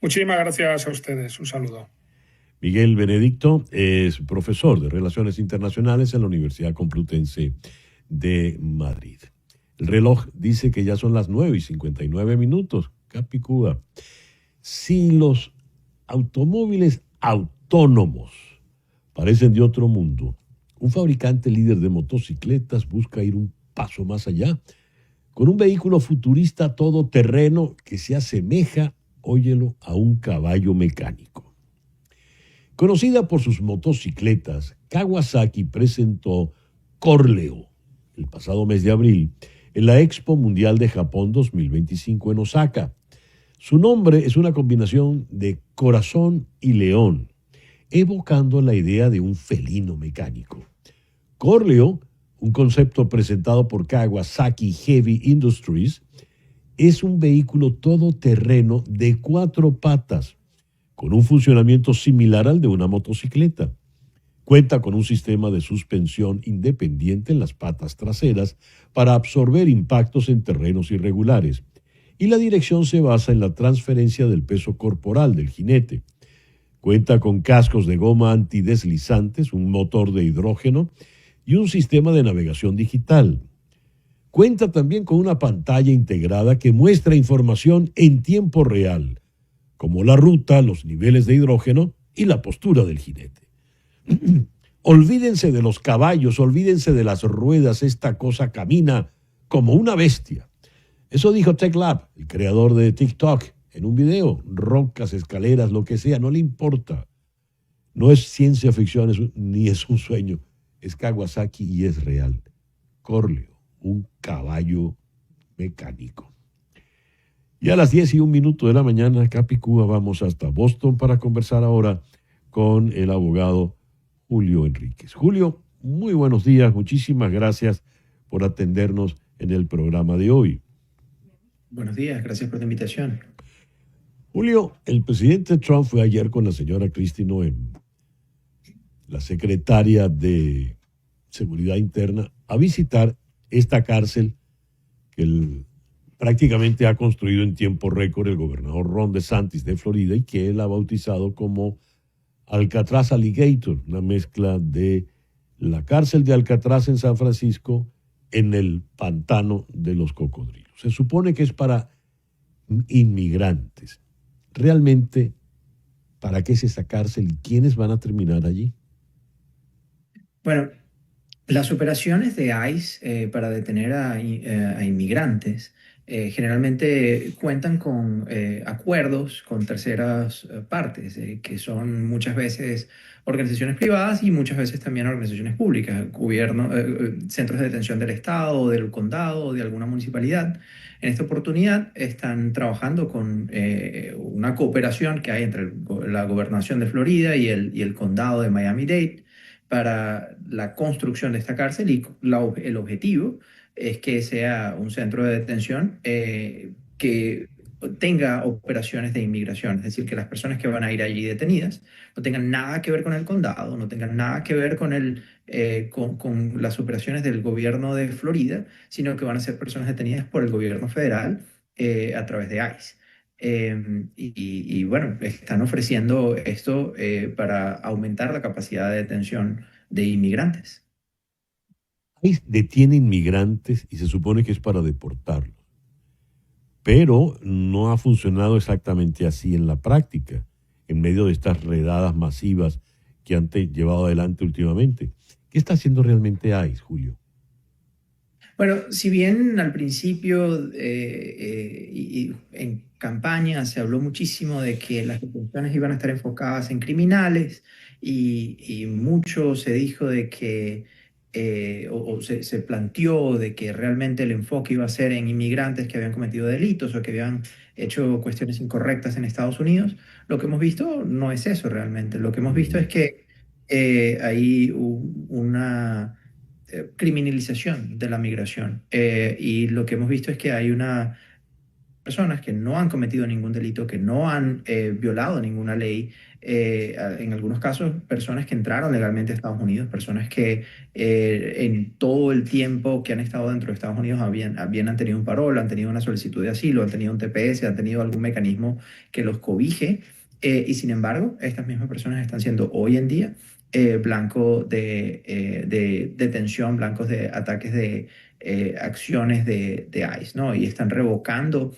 Muchísimas gracias a ustedes. Un saludo. Miguel Benedicto es profesor de Relaciones Internacionales en la Universidad Complutense de Madrid. El reloj dice que ya son las 9:59. Capicúa. Si los automóviles autónomos parecen de otro mundo, un fabricante líder de motocicletas busca ir un paso más allá con un vehículo futurista todoterreno que se asemeja, óyelo, a un caballo mecánico. Conocida por sus motocicletas, Kawasaki presentó Corleo el pasado mes de abril en la Expo Mundial de Japón 2025 en Osaka. Su nombre es una combinación de corazón y león, evocando la idea de un felino mecánico. Corleo, un concepto presentado por Kawasaki Heavy Industries, es un vehículo todoterreno de 4 patas, con un funcionamiento similar al de una motocicleta. Cuenta con un sistema de suspensión independiente en las patas traseras para absorber impactos en terrenos irregulares, y la dirección se basa en la transferencia del peso corporal del jinete. Cuenta con cascos de goma antideslizantes, un motor de hidrógeno y un sistema de navegación digital. cuenta también con una pantalla integrada que muestra información en tiempo real, como la ruta, los niveles de hidrógeno y la postura del jinete. Olvídense de los caballos, olvídense de las ruedas, esta cosa camina como una bestia. Eso dijo TechLab, el creador de TikTok, en un video. Rocas, escaleras, lo que sea, no le importa. No es ciencia ficción ni es un sueño, es Kawasaki y es real. Corleo, un caballo mecánico. Y a las 10:01 de la mañana, Capicúa, vamos hasta Boston para conversar ahora con el abogado Julio Enríquez. Julio, muy buenos días, muchísimas gracias por atendernos en el programa de hoy. Buenos días, gracias por la invitación. Julio, el presidente Trump fue ayer con la señora Kristi Noem, la secretaria de Seguridad Interna, a visitar esta cárcel que prácticamente ha construido en tiempo récord el gobernador Ron DeSantis de Florida y que él ha bautizado como Alcatraz Alligator, una mezcla de la cárcel de Alcatraz en San Francisco en el pantano de los cocodrilos. Se supone que es para inmigrantes. ¿Realmente para qué es esa cárcel y quiénes van a terminar allí? Bueno, las operaciones de ICE para detener a inmigrantes generalmente cuentan con acuerdos con terceras partes, que son muchas veces organizaciones privadas y muchas veces también organizaciones públicas, centros de detención del Estado, del condado o de alguna municipalidad. En esta oportunidad están trabajando con una cooperación que hay entre la gobernación de Florida y el condado de Miami-Dade para la construcción de esta cárcel y el objetivo es que sea un centro de detención que tenga operaciones de inmigración, es decir, que las personas que van a ir allí detenidas no tengan nada que ver con el condado, no tengan nada que ver con con las operaciones del gobierno de Florida, sino que van a ser personas detenidas por el gobierno federal a través de ICE. Y bueno, están ofreciendo esto para aumentar la capacidad de detención de inmigrantes. ICE detiene inmigrantes y se supone que es para deportarlos. Pero no ha funcionado exactamente así en la práctica, en medio de estas redadas masivas que han llevado adelante últimamente. ¿Qué está haciendo realmente ICE, Julio? Bueno, si bien al principio y en campaña se habló muchísimo de que las detenciones iban a estar enfocadas en criminales y mucho se dijo de que se planteó de que realmente el enfoque iba a ser en inmigrantes que habían cometido delitos o que habían hecho cuestiones incorrectas en Estados Unidos, lo que hemos visto no es eso realmente. Lo que hemos visto es que hay una criminalización de la migración y lo que hemos visto es que hay personas que no han cometido ningún delito, que no han violado ninguna ley, en algunos casos personas que entraron legalmente a Estados Unidos, personas que en todo el tiempo que han estado dentro de Estados Unidos han tenido un parol, han tenido una solicitud de asilo, han tenido un TPS, han tenido algún mecanismo que los cobije y sin embargo estas mismas personas están siendo hoy en día blancos de detención, blancos de ataques de acciones de ICE, ¿no? Y están revocando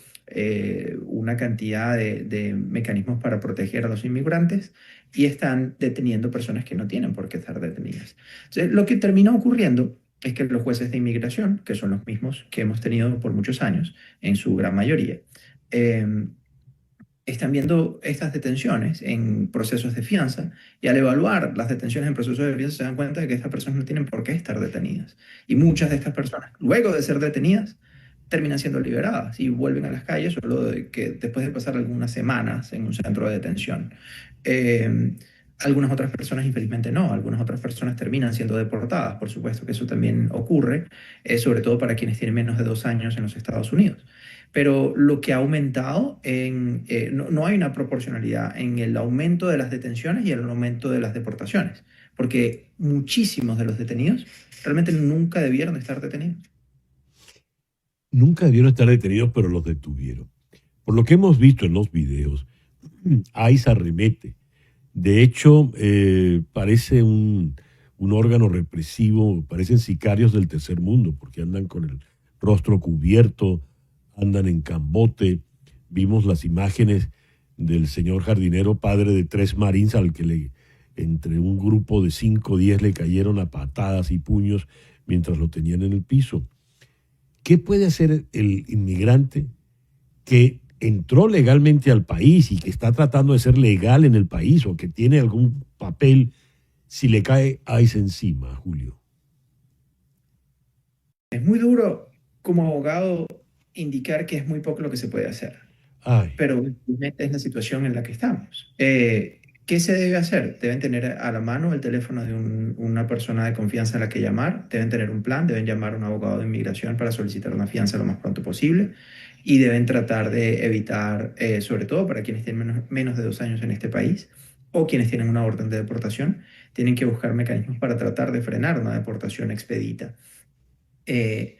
una cantidad de mecanismos para proteger a los inmigrantes y están deteniendo personas que no tienen por qué estar detenidas. Entonces, lo que termina ocurriendo es que los jueces de inmigración, que son los mismos que hemos tenido por muchos años, en su gran mayoría, están viendo estas detenciones en procesos de fianza y al evaluar las detenciones en procesos de fianza se dan cuenta de que estas personas no tienen por qué estar detenidas. Y muchas de estas personas, luego de ser detenidas, terminan siendo liberadas y vuelven a las calles solo después de pasar algunas semanas en un centro de detención. Algunas otras personas, infelizmente, no. Algunas otras personas terminan siendo deportadas. Por supuesto que eso también ocurre, sobre todo para quienes tienen menos de 2 años en los Estados Unidos. Pero lo que ha aumentado, no hay una proporcionalidad en el aumento de las detenciones y el aumento de las deportaciones, porque muchísimos de los detenidos realmente nunca debieron estar detenidos. Nunca debieron estar detenidos, pero los detuvieron. Por lo que hemos visto en los videos, ICE arremete. De hecho, parece un órgano represivo, parecen sicarios del tercer mundo, porque andan con rostro cubierto, andan en cambote. Vimos las imágenes del señor jardinero, padre de 3 marines, al que entre un grupo de 5 o 10 le cayeron a patadas y puños mientras lo tenían en el piso. ¿Qué puede hacer el inmigrante que entró legalmente al país y que está tratando de ser legal en el país o que tiene algún papel si le cae ICE encima, Julio? Es muy duro como abogado indicar que es muy poco lo que se puede hacer, Ay, pero realmente es la situación en la que estamos. ¿Qué se debe hacer? Deben tener a la mano el teléfono de una persona de confianza a la que llamar, deben tener un plan, deben llamar a un abogado de inmigración para solicitar una fianza lo más pronto posible y deben tratar de evitar, sobre todo para quienes tienen menos de 2 años en este país o quienes tienen una orden de deportación, tienen que buscar mecanismos para tratar de frenar una deportación expedita. Eh,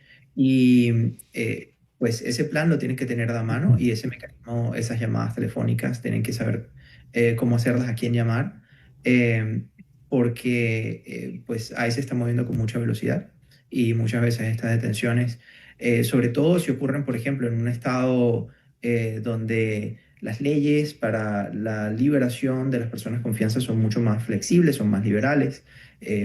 pues ese plan lo tienen que tener a la mano y ese mecanismo, esas llamadas telefónicas, tienen que saber cómo hacerlas, a quién llamar, eh, porque pues ahí se está moviendo con mucha velocidad y muchas veces estas detenciones, sobre todo si ocurren, por ejemplo, en un estado donde las leyes para la liberación de las personas con fianza son mucho más flexibles, son más liberales.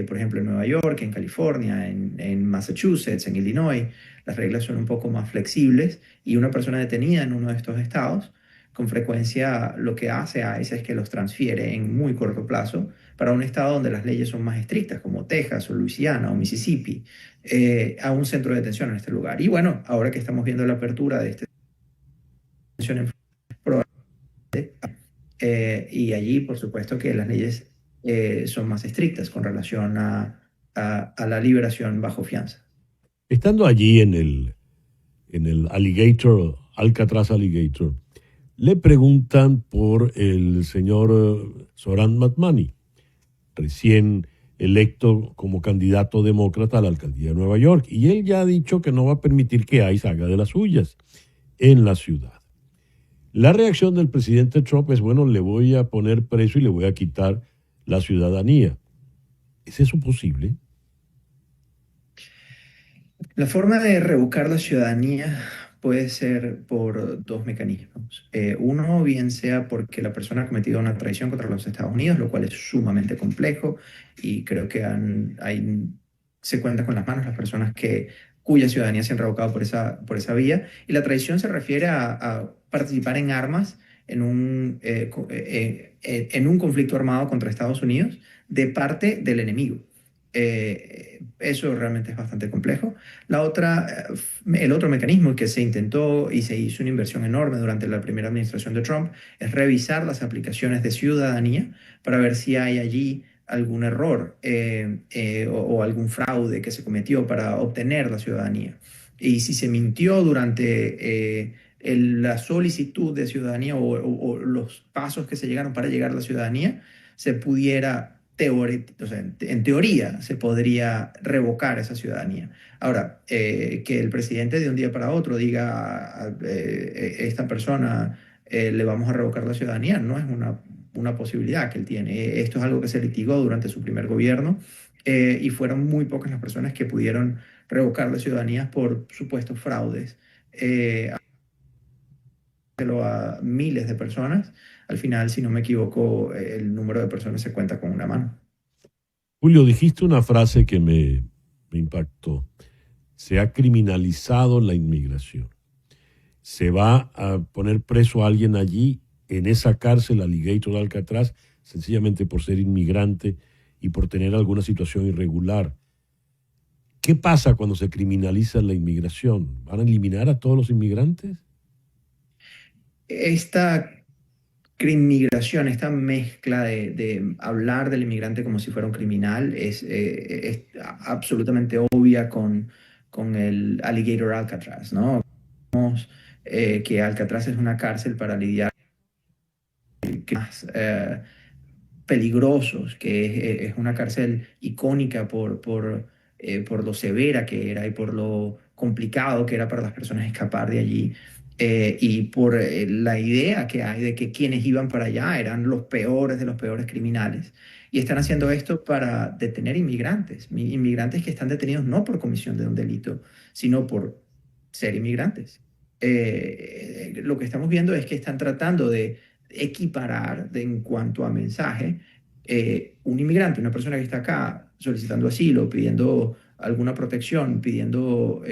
Por ejemplo, en Nueva York, en California, en Massachusetts, en Illinois, las reglas son un poco más flexibles y una persona detenida en uno de estos estados, con frecuencia lo que hace a ICE es que los transfiere en muy corto plazo para un estado donde las leyes son más estrictas, como Texas o Luisiana o Mississippi, a un centro de detención en este lugar. Y bueno, ahora que estamos viendo la apertura de esta detención en y allí, por supuesto, que las leyes son más estrictas con relación a la liberación bajo fianza. estando allí en el Alligator, Alcatraz Alligator, le preguntan por el señor Zohran Mamdani, recién electo como candidato demócrata a la alcaldía de Nueva York, y él ya ha dicho que no va a permitir que ICE haga de las suyas en la ciudad. La reacción del presidente Trump es, bueno, le voy a poner preso y le voy a quitar la ciudadanía. ¿Es eso posible? La forma de revocar la ciudadanía puede ser por 2 mecanismos. Uno, bien sea porque la persona ha cometido una traición contra los Estados Unidos, lo cual es sumamente complejo y creo que se cuenta con las manos las personas cuya ciudadanía se han revocado por esa vía. Y la traición se refiere a participar en armas en un conflicto armado contra Estados Unidos de parte del enemigo. Eso realmente es bastante complejo. El otro mecanismo que se intentó y se hizo una inversión enorme durante la primera administración de Trump es revisar las aplicaciones de ciudadanía para ver si hay allí algún error o algún fraude que se cometió para obtener la ciudadanía. Y si se mintió durante la solicitud de ciudadanía o los pasos que se llegaron para llegar a la ciudadanía, se pudiera o sea, en teoría se podría revocar esa ciudadanía. Ahora, que el presidente de un día para otro diga a esta persona le vamos a revocar la ciudadanía, no es una posibilidad que él tiene. Esto es algo que se litigó durante su primer gobierno y fueron muy pocas las personas que pudieron revocar las ciudadanías por supuestos fraudes. A miles de personas. Al final, si no me equivoco, el número de personas se cuenta con una mano. Julio, dijiste una frase que me impactó. Se ha criminalizado la inmigración. Se va a poner preso a alguien allí, en esa cárcel, Alligator de Alcatraz, sencillamente por ser inmigrante y por tener alguna situación irregular. ¿Qué pasa cuando se criminaliza la inmigración? ¿Van a eliminar a todos los inmigrantes? Esta inmigración, esta mezcla de hablar del inmigrante como si fuera un criminal es absolutamente obvia con el Alligator Alcatraz, ¿no? Vemos que Alcatraz es una cárcel para lidiar con más peligrosos, que es una cárcel icónica por lo severa que era y por lo complicado que era para las personas escapar de allí. Y por la idea que hay de que quienes iban para allá eran los peores de los peores criminales. Y están haciendo esto para detener inmigrantes que están detenidos no por comisión de un delito, sino por ser inmigrantes. Lo que estamos viendo es que están tratando de equiparar en cuanto a mensaje un inmigrante, una persona que está acá solicitando asilo, pidiendo alguna protección, pidiendo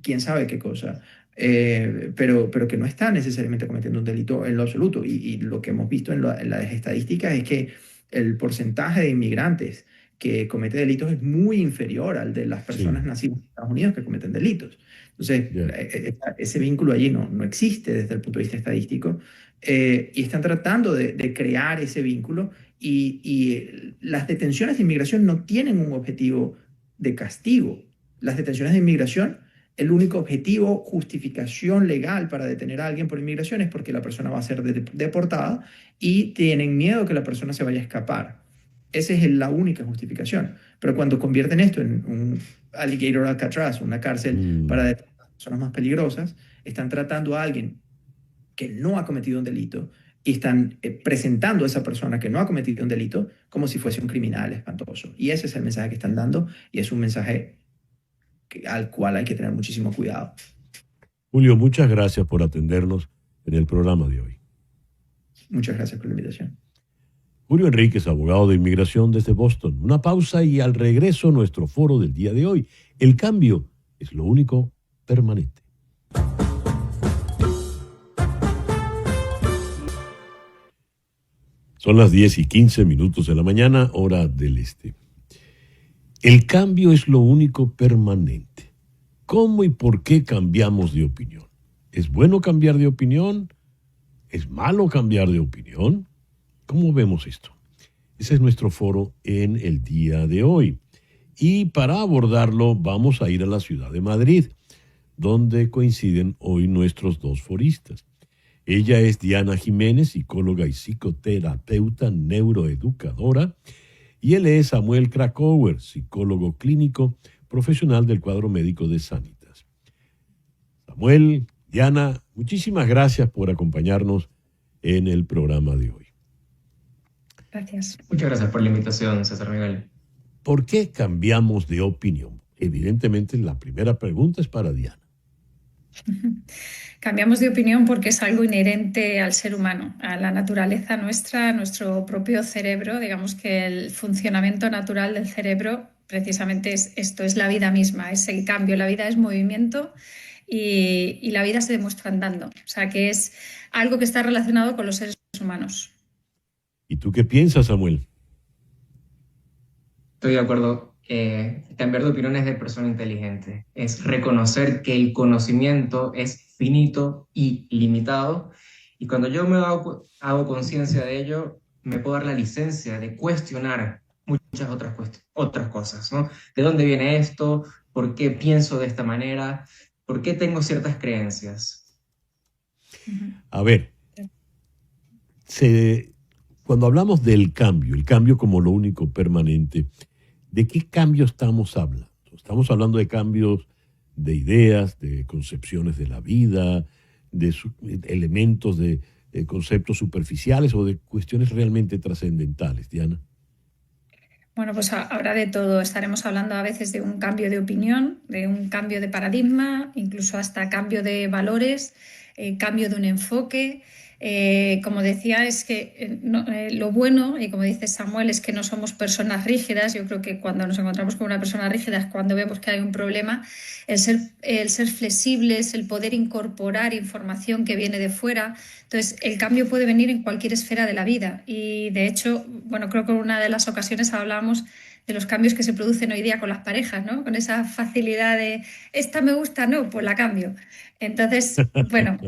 quién sabe qué cosa, pero que no está necesariamente cometiendo un delito en lo absoluto. Y lo que hemos visto en las estadísticas es que el porcentaje de inmigrantes que comete delitos es muy inferior al de las personas nacidas en Estados Unidos que cometen delitos. Entonces, ese vínculo allí no existe desde el punto de vista estadístico, y están tratando de crear ese vínculo, y las detenciones de inmigración no tienen un objetivo de castigo. Las detenciones de inmigración, el único objetivo, justificación legal para detener a alguien por inmigración es porque la persona va a ser deportada y tienen miedo que la persona se vaya a escapar. Esa es la única justificación. Pero cuando convierten esto en un alligator Alcatraz, una cárcel para detener a las personas más peligrosas, están tratando a alguien que no ha cometido un delito y están presentando a esa persona que no ha cometido un delito como si fuese un criminal espantoso. Y ese es el mensaje que están dando, y es un mensaje al cual hay que tener muchísimo cuidado. Julio, muchas gracias por atendernos en el programa de hoy. Muchas gracias por la invitación. Julio Enríquez, abogado de inmigración desde Boston. Una pausa y al regreso nuestro foro del día de hoy. El cambio es lo único permanente. Son las 10:15 de la mañana, hora del este. El cambio es lo único permanente. ¿Cómo y por qué cambiamos de opinión? ¿Es bueno cambiar de opinión? ¿Es malo cambiar de opinión? ¿Cómo vemos esto? Ese es nuestro foro en el día de hoy. Y para abordarlo vamos a ir a la ciudad de Madrid, donde coinciden hoy nuestros dos foristas. Ella es Diana Jiménez, psicóloga y psicoterapeuta neuroeducadora, y él es Samuel Krakauer, psicólogo clínico profesional del cuadro médico de Sanitas. Samuel, Diana, muchísimas gracias por acompañarnos en el programa de hoy. Gracias. Muchas gracias por la invitación, César Miguel. ¿Por qué cambiamos de opinión? Evidentemente, la primera pregunta es para Diana. Cambiamos de opinión porque es algo inherente al ser humano, a la naturaleza nuestra, a nuestro propio cerebro. Digamos que el funcionamiento natural del cerebro precisamente es esto, es la vida misma, es el cambio. La vida es movimiento y la vida se demuestra andando. O sea que es algo que está relacionado con los seres humanos. ¿Y tú qué piensas, Samuel? Estoy de acuerdo. Cambiar de opinión es de persona inteligente. Es reconocer que el conocimiento es finito y limitado. Y cuando yo me hago conciencia de ello, me puedo dar la licencia de cuestionar muchas otras cosas, ¿no? ¿De dónde viene esto? ¿Por qué pienso de esta manera? ¿Por qué tengo ciertas creencias? A ver, cuando hablamos del cambio, el cambio como lo único permanente, ¿de qué cambio estamos hablando? Estamos hablando de cambios de ideas, de concepciones de la vida, de elementos, de conceptos superficiales o de cuestiones realmente trascendentales, Diana. Bueno, pues habrá de todo. Estaremos hablando a veces de un cambio de opinión, de un cambio de paradigma, incluso hasta cambio de valores, cambio de un enfoque. Como decía, es que lo bueno, y como dice Samuel, es que no somos personas rígidas. Yo creo que cuando nos encontramos con una persona rígida es cuando vemos que hay un problema. El ser flexibles, el poder incorporar información que viene de fuera. Entonces, el cambio puede venir en cualquier esfera de la vida. Y de hecho, bueno, creo que en una de las ocasiones hablamos de los cambios que se producen hoy día con las parejas, ¿no? Con esa facilidad de, esta me gusta, no, pues la cambio. Entonces, bueno,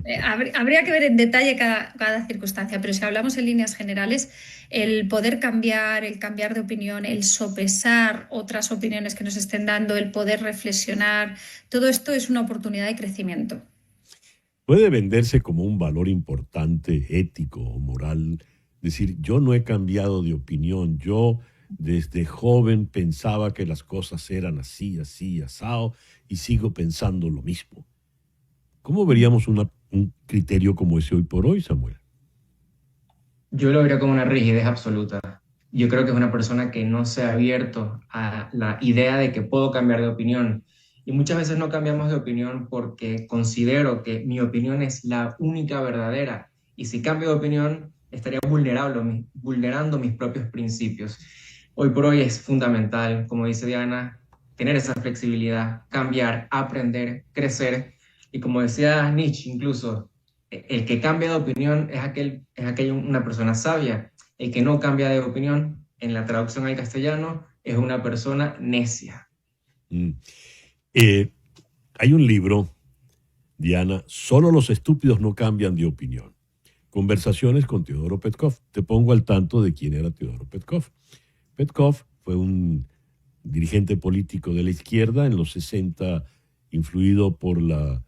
habría que ver en detalle cada circunstancia, pero si hablamos en líneas generales, el poder cambiar, el cambiar de opinión, el sopesar otras opiniones que nos estén dando, el poder reflexionar, todo esto es una oportunidad de crecimiento. Puede venderse como un valor importante, ético o moral, decir, yo no he cambiado de opinión, yo desde joven pensaba que las cosas eran así, asado, y sigo pensando lo mismo. ¿Cómo veríamos un criterio como ese hoy por hoy, Samuel? Yo lo vería como una rigidez absoluta. Yo creo que es una persona que no se ha abierto a la idea de que puedo cambiar de opinión Y muchas veces no cambiamos de opinión porque considero que mi opinión es la única verdadera. Y si cambio de opinión, estaría vulnerando mis propios principios. Hoy por hoy es fundamental, como dice Diana, tener esa flexibilidad, cambiar, aprender, crecer. Y como decía Nietzsche incluso, el que cambia de opinión es una persona sabia. El que no cambia de opinión, en la traducción al castellano, es una persona necia. Hay un libro, Diana, Solo los estúpidos no cambian de opinión. Conversaciones con Teodoro Petkov. Te pongo al tanto de quién era Teodoro Petkov. Petkov fue un dirigente político de la izquierda en los 60, influido por la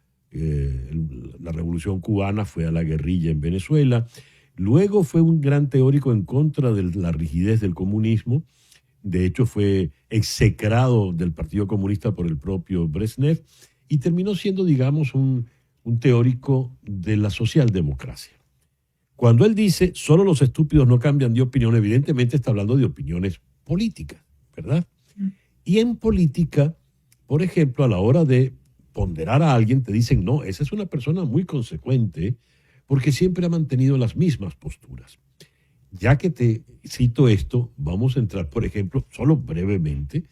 Revolución Cubana, fue a la guerrilla en Venezuela. Luego fue un gran teórico en contra de la rigidez del comunismo. De hecho, fue execrado del Partido Comunista por el propio Brezhnev y terminó siendo, digamos, un teórico de la socialdemocracia. Cuando él dice, solo los estúpidos no cambian de opinión, evidentemente está hablando de opiniones políticas, ¿verdad? Y en política, por ejemplo, a la hora de ponderar a alguien, te dicen, no, esa es una persona muy consecuente porque siempre ha mantenido las mismas posturas. Ya que te cito esto, vamos a entrar, por ejemplo, solo brevemente,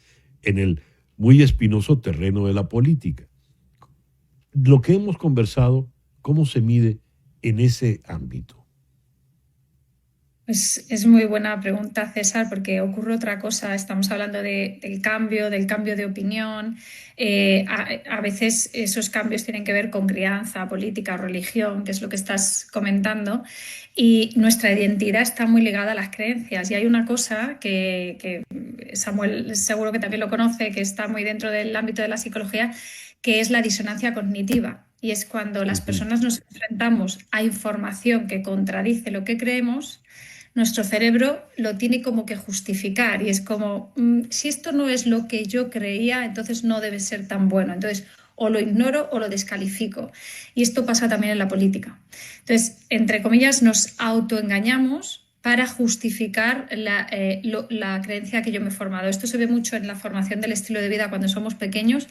en el muy espinoso terreno de la política. Lo que hemos conversado, ¿cómo se mide en ese ámbito? Pues es muy buena pregunta, César, porque ocurre otra cosa. Estamos hablando del cambio de opinión. A veces esos cambios tienen que ver con crianza, política, religión, que es lo que estás comentando. Y nuestra identidad está muy ligada a las creencias. Y hay una cosa que Samuel seguro que también lo conoce, que está muy dentro del ámbito de la psicología, que es la disonancia cognitiva. Y es cuando las personas nos enfrentamos a información que contradice lo que creemos, nuestro cerebro lo tiene como que justificar y es como, si esto no es lo que yo creía, entonces no debe ser tan bueno. Entonces, o lo ignoro o lo descalifico. Y esto pasa también en la política. Entonces, entre comillas, nos autoengañamos para justificar la creencia que yo me he formado. Esto se ve mucho en la formación del estilo de vida cuando somos pequeños.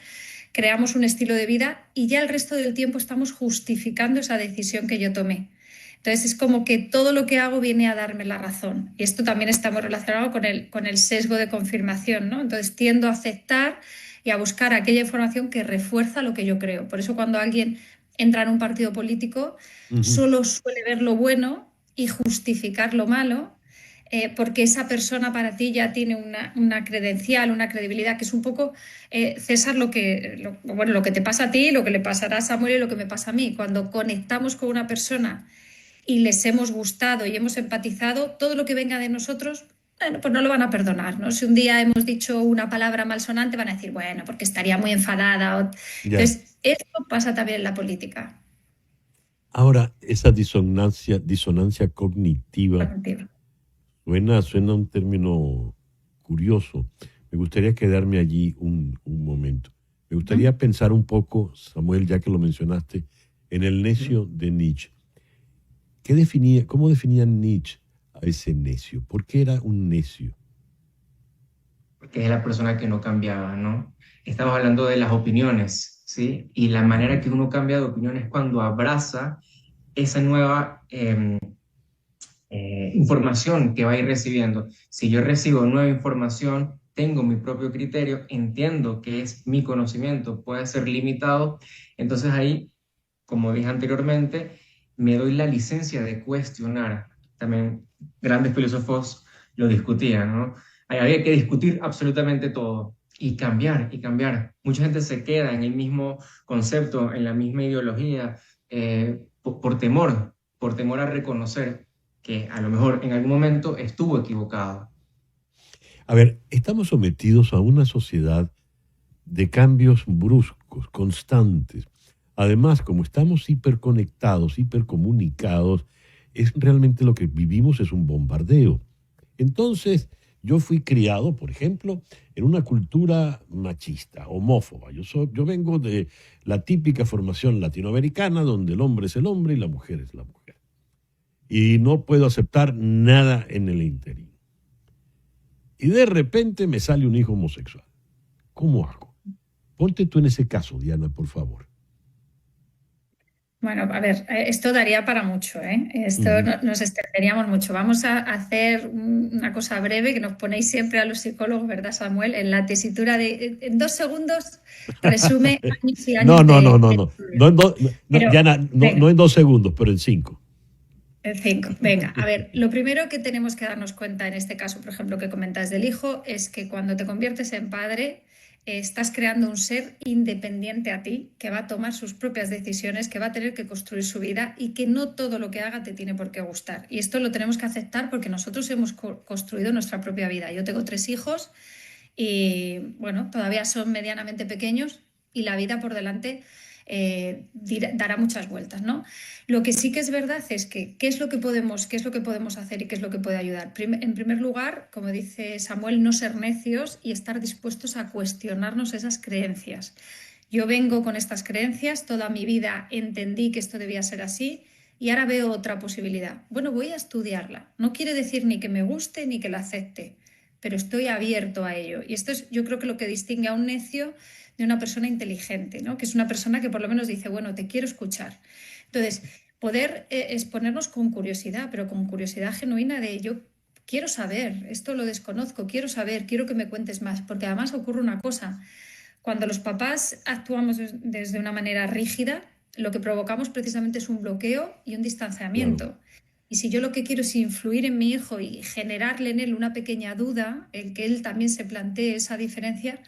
Creamos un estilo de vida y ya el resto del tiempo estamos justificando esa decisión que yo tomé. Entonces es como que todo lo que hago viene a darme la razón. Y esto también está muy relacionado con el sesgo de confirmación, ¿no? Entonces tiendo a aceptar y a buscar aquella información que refuerza lo que yo creo. Por eso cuando alguien entra en un partido político, solo suele ver lo bueno y justificar lo malo, porque esa persona para ti ya tiene una credencial, una credibilidad, que es un poco, César, lo que te pasa a ti, lo que le pasará a Samuel y lo que me pasa a mí. Cuando conectamos con una persona y les hemos gustado y hemos empatizado, todo lo que venga de nosotros, bueno, pues no lo van a perdonar, ¿no? Si un día hemos dicho una palabra malsonante, van a decir, bueno, porque estaría muy enfadada. Entonces, esto pasa también en la política. Ahora, esa disonancia cognitiva, suena un término curioso. Me gustaría quedarme allí un momento. Me gustaría pensar un poco, Samuel, ya que lo mencionaste, en el necio de Nietzsche. ¿Cómo definía Nietzsche a ese necio? ¿Por qué era un necio? Porque es la persona que no cambiaba, ¿no? Estamos hablando de las opiniones, ¿sí? Y la manera que uno cambia de opinión es cuando abraza esa nueva información que va a ir recibiendo. Si yo recibo nueva información, tengo mi propio criterio, entiendo que es mi conocimiento, puede ser limitado, entonces ahí, como dije anteriormente, me doy la licencia de cuestionar. También grandes filósofos lo discutían, ¿no? Había que discutir absolutamente todo y cambiar y cambiar. Mucha gente se queda en el mismo concepto, en la misma ideología, por temor a reconocer que a lo mejor en algún momento estuvo equivocado. A ver, estamos sometidos a una sociedad de cambios bruscos, constantes. Además, como estamos hiperconectados, hipercomunicados, realmente lo que vivimos es un bombardeo. Entonces, yo fui criado, por ejemplo, en una cultura machista, homófoba. Yo vengo de la típica formación latinoamericana donde el hombre es el hombre y la mujer es la mujer. Y no puedo aceptar nada en el interín. Y de repente me sale un hijo homosexual. ¿Cómo hago? Ponte tú en ese caso, Diana, por favor. Bueno, a ver, esto daría para mucho, ¿eh? Esto nos extenderíamos mucho. Vamos a hacer una cosa breve que nos ponéis siempre a los psicólogos, ¿verdad, Samuel? En la tesitura en 2 segundos resume años y años No. Pero, Diana, venga. no en 2 segundos, pero en 5. En 5. Venga, a ver, lo primero que tenemos que darnos cuenta en este caso, por ejemplo, que comentas del hijo, es que cuando te conviertes en padre, estás creando un ser independiente a ti, que va a tomar sus propias decisiones, que va a tener que construir su vida y que no todo lo que haga te tiene por qué gustar. Y esto lo tenemos que aceptar porque nosotros hemos construido nuestra propia vida. Yo tengo 3 hijos y, bueno, todavía son medianamente pequeños y la vida por delante dará muchas vueltas, ¿no? Lo que sí que es verdad es que ¿qué es lo que podemos hacer y qué es lo que puede ayudar? En primer lugar, como dice Samuel, no ser necios y estar dispuestos a cuestionarnos esas creencias. Yo vengo con estas creencias, toda mi vida entendí que esto debía ser así y ahora veo otra posibilidad. Bueno, voy a estudiarla. No quiere decir ni que me guste ni que la acepte, pero estoy abierto a ello. Y esto es, yo creo que lo que distingue a un necio de una persona inteligente, ¿no? Que es una persona que por lo menos dice, bueno, te quiero escuchar. Entonces, poder exponernos con curiosidad, pero con curiosidad genuina de yo quiero saber, esto lo desconozco, quiero saber, quiero que me cuentes más, porque además ocurre una cosa, cuando los papás actuamos desde una manera rígida, lo que provocamos precisamente es un bloqueo y un distanciamiento. Claro. Y si yo lo que quiero es influir en mi hijo y generarle en él una pequeña duda, el que él también se plantee esa diferencia,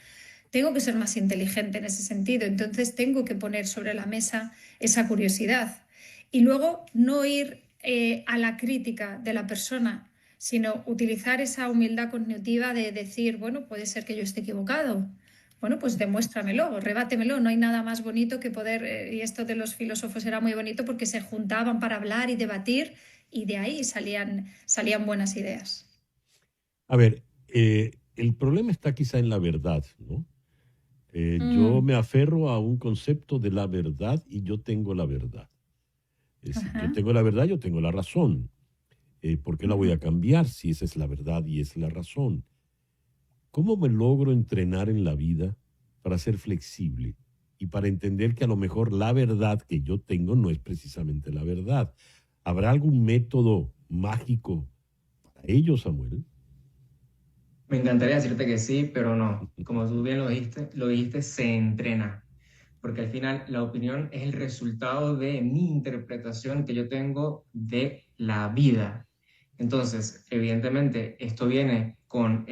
tengo que ser más inteligente en ese sentido. Entonces tengo que poner sobre la mesa esa curiosidad. Y luego no ir a la crítica de la persona, sino utilizar esa humildad cognitiva de decir, bueno, puede ser que yo esté equivocado. Bueno, pues demuéstramelo, rebátemelo. No hay nada más bonito que poder, y esto de los filósofos era muy bonito porque se juntaban para hablar y debatir y de ahí salían buenas ideas. A ver, el problema está quizá en la verdad, ¿no? Yo me aferro a un concepto de la verdad y yo tengo la verdad. Es decir, yo tengo la verdad, yo tengo la razón. ¿Por qué la voy a cambiar si esa es la verdad y es la razón? ¿Cómo me logro entrenar en la vida para ser flexible y para entender que a lo mejor la verdad que yo tengo no es precisamente la verdad? ¿Habrá algún método mágico para ello, Samuel? Me encantaría decirte que sí, pero no. Como tú bien lo dijiste, se entrena. Porque al final la opinión es el resultado de mi interpretación que yo tengo de la vida. Entonces, evidentemente, esto viene con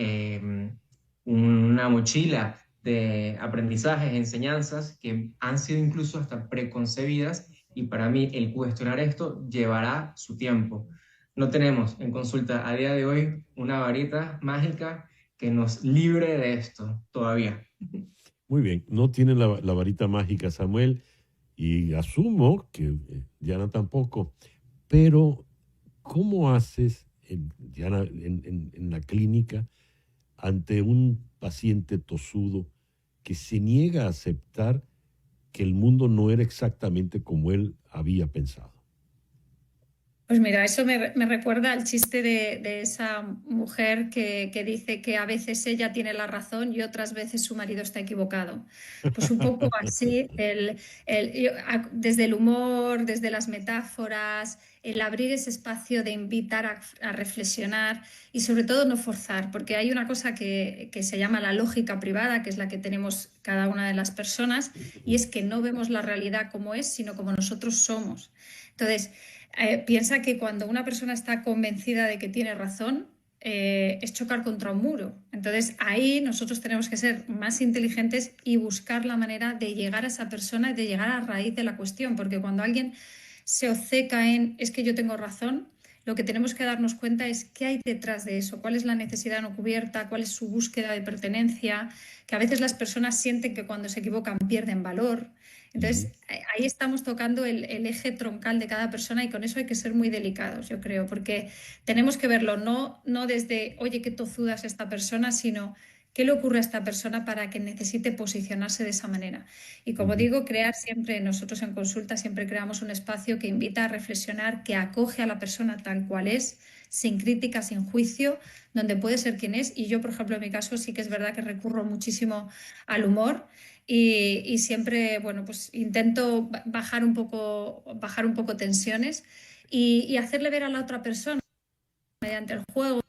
una mochila de aprendizajes, enseñanzas que han sido incluso hasta preconcebidas y para mí el cuestionar esto llevará su tiempo. No tenemos en consulta a día de hoy una varita mágica que nos libre de esto todavía. Muy bien, no tiene la varita mágica, Samuel, y asumo que Diana tampoco, pero ¿cómo haces, Diana, en la clínica ante un paciente tosudo que se niega a aceptar que el mundo no era exactamente como él había pensado? Pues mira, eso me recuerda al chiste de esa mujer que dice que a veces ella tiene la razón y otras veces su marido está equivocado. Pues un poco así, desde el humor, desde las metáforas, el abrir ese espacio de invitar a reflexionar y sobre todo no forzar, porque hay una cosa que se llama la lógica privada, que es la que tenemos cada una de las personas, y es que no vemos la realidad como es, sino como nosotros somos. Entonces, piensa que cuando una persona está convencida de que tiene razón, es chocar contra un muro. Entonces ahí nosotros tenemos que ser más inteligentes y buscar la manera de llegar a esa persona y de llegar a raíz de la cuestión, porque cuando alguien se obceca en es que yo tengo razón, lo que tenemos que darnos cuenta es qué hay detrás de eso, cuál es la necesidad no cubierta, cuál es su búsqueda de pertenencia, que a veces las personas sienten que cuando se equivocan pierden valor. Entonces, ahí estamos tocando el eje troncal de cada persona y con eso hay que ser muy delicados, yo creo, porque tenemos que verlo no desde, oye, qué tozuda es esta persona, sino qué le ocurre a esta persona para que necesite posicionarse de esa manera. Y como digo, crear siempre, nosotros en consulta siempre creamos un espacio que invita a reflexionar, que acoge a la persona tal cual es, sin crítica, sin juicio, donde puede ser quien es. Y yo, por ejemplo, en mi caso sí que es verdad que recurro muchísimo al humor. y siempre, bueno, pues intento bajar un poco tensiones y hacerle ver a la otra persona mediante el juego,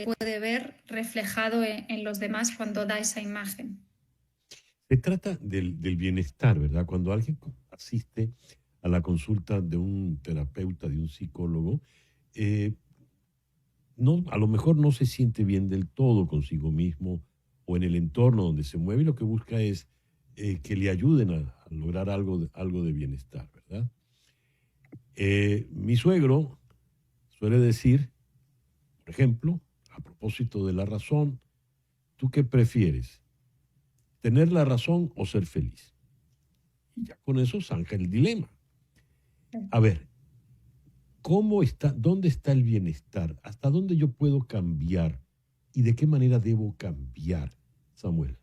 puede ver reflejado en los demás cuando da esa imagen. Se trata del bienestar, ¿verdad? Cuando alguien asiste a la consulta de un terapeuta, de un psicólogo, no, a lo mejor no se siente bien del todo consigo mismo o en el entorno donde se mueve, y lo que busca es que le ayuden a lograr algo de bienestar, ¿verdad? Mi suegro suele decir, por ejemplo, a propósito de la razón, ¿tú qué prefieres? ¿Tener la razón o ser feliz? Y ya con eso zanja el dilema. A ver, ¿dónde está el bienestar? ¿Hasta dónde yo puedo cambiar? ¿Y de qué manera debo cambiar, Samuel?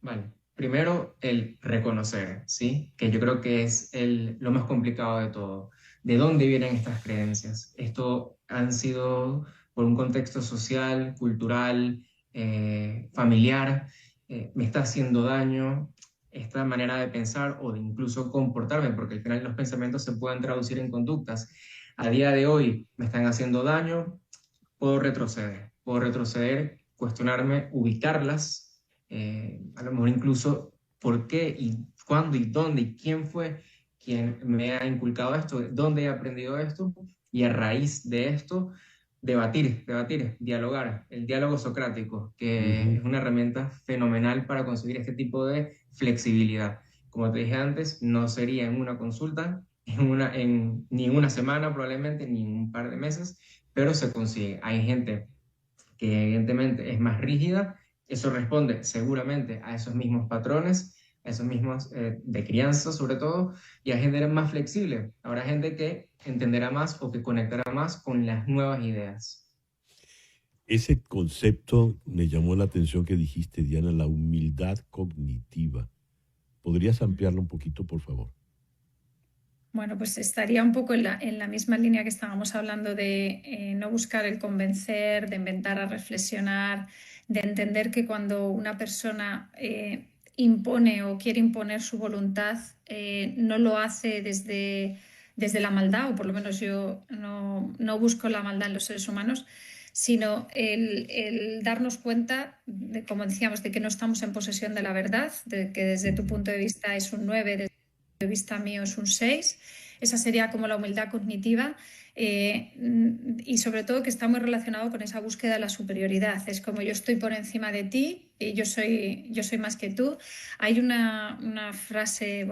Vale, primero el reconocer, ¿sí? Que yo creo que es lo más complicado de todo. ¿De dónde vienen estas creencias? Esto han sido por un contexto social, cultural, familiar, me está haciendo daño esta manera de pensar o de incluso comportarme, porque al final los pensamientos se pueden traducir en conductas. A día de hoy me están haciendo daño, puedo retroceder, cuestionarme, ubicarlas, a lo mejor incluso por qué y cuándo y dónde y quién fue quien me ha inculcado esto, dónde he aprendido esto, y a raíz de esto debatir, dialogar, el diálogo socrático, que es una herramienta fenomenal para conseguir este tipo de flexibilidad. Como te dije antes, no sería en una consulta, ni en una semana probablemente, ni en un par de meses, pero se consigue. Hay gente que evidentemente es más rígida, eso responde seguramente a esos mismos patrones, a esos mismos de crianza sobre todo, y hay gente más flexible. Habrá gente que entenderá más o que conectará más con las nuevas ideas. Ese concepto me llamó la atención que dijiste, Diana, la humildad cognitiva. ¿Podrías ampliarlo un poquito, por favor? Bueno, pues estaría un poco en la misma línea que estábamos hablando de no buscar el convencer, de inventar a reflexionar, de entender que cuando una persona impone o quiere imponer su voluntad, no lo hace desde la maldad, o por lo menos yo no busco la maldad en los seres humanos, sino el darnos cuenta, como decíamos, de que no estamos en posesión de la verdad, de que desde tu punto de vista es un 9, desde de vista mío es un 6. Esa sería como la humildad cognitiva, y sobre todo que está muy relacionado con esa búsqueda de la superioridad. Es como yo estoy por encima de ti y yo soy más que tú. Hay una frase,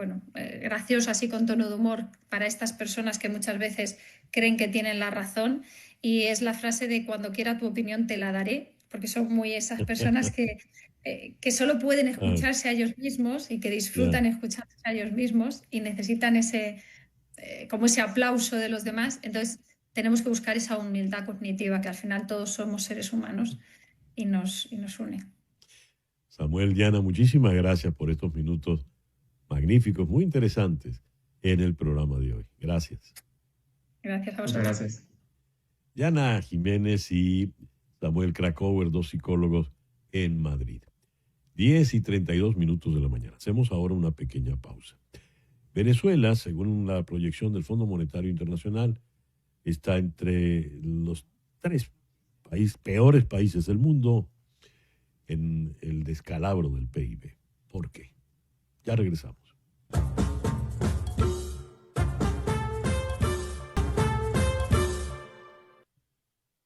graciosa, así con tono de humor, para estas personas que muchas veces creen que tienen la razón, y es la frase de cuando quiera tu opinión te la daré, porque son muy esas personas que solo pueden escucharse a ellos mismos y que disfrutan escucharse a ellos mismos y necesitan como ese aplauso de los demás. Entonces tenemos que buscar esa humildad cognitiva, que al final todos somos seres humanos y nos une. Samuel, Diana, muchísimas gracias por estos minutos magníficos, muy interesantes en el programa de hoy. Gracias. Gracias a vosotros. Gracias. Diana Jiménez y Samuel Krakower, dos psicólogos en Madrid. 10:32 de la mañana. Hacemos ahora una pequeña pausa. Venezuela, según la proyección del Fondo Monetario Internacional, está entre los 3 peores países del mundo en el descalabro del PIB. ¿Por qué? Ya regresamos.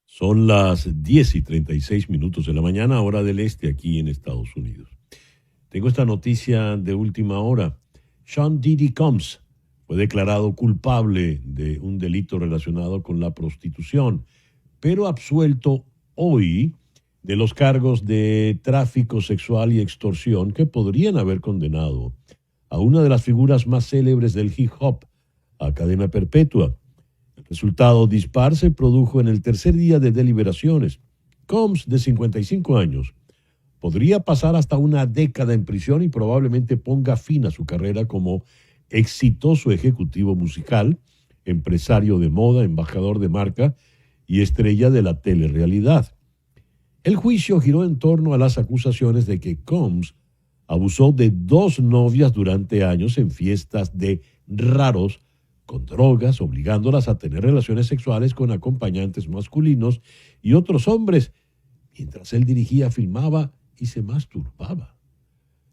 Son las 10:36 de la mañana, hora del este, aquí en Estados Unidos. Tengo esta noticia de última hora. Sean Diddy Combs fue declarado culpable de un delito relacionado con la prostitución, pero absuelto hoy de los cargos de tráfico sexual y extorsión que podrían haber condenado a una de las figuras más célebres del hip hop a cadena perpetua. El resultado dispar se produjo en el tercer día de deliberaciones. Combs, de 55 años, podría pasar hasta una década en prisión y probablemente ponga fin a su carrera como exitoso ejecutivo musical, empresario de moda, embajador de marca y estrella de la telerrealidad. El juicio giró en torno a las acusaciones de que Combs abusó de 2 novias durante años en fiestas de raros con drogas, obligándolas a tener relaciones sexuales con acompañantes masculinos y otros hombres, mientras él dirigía, filmaba y se masturbaba.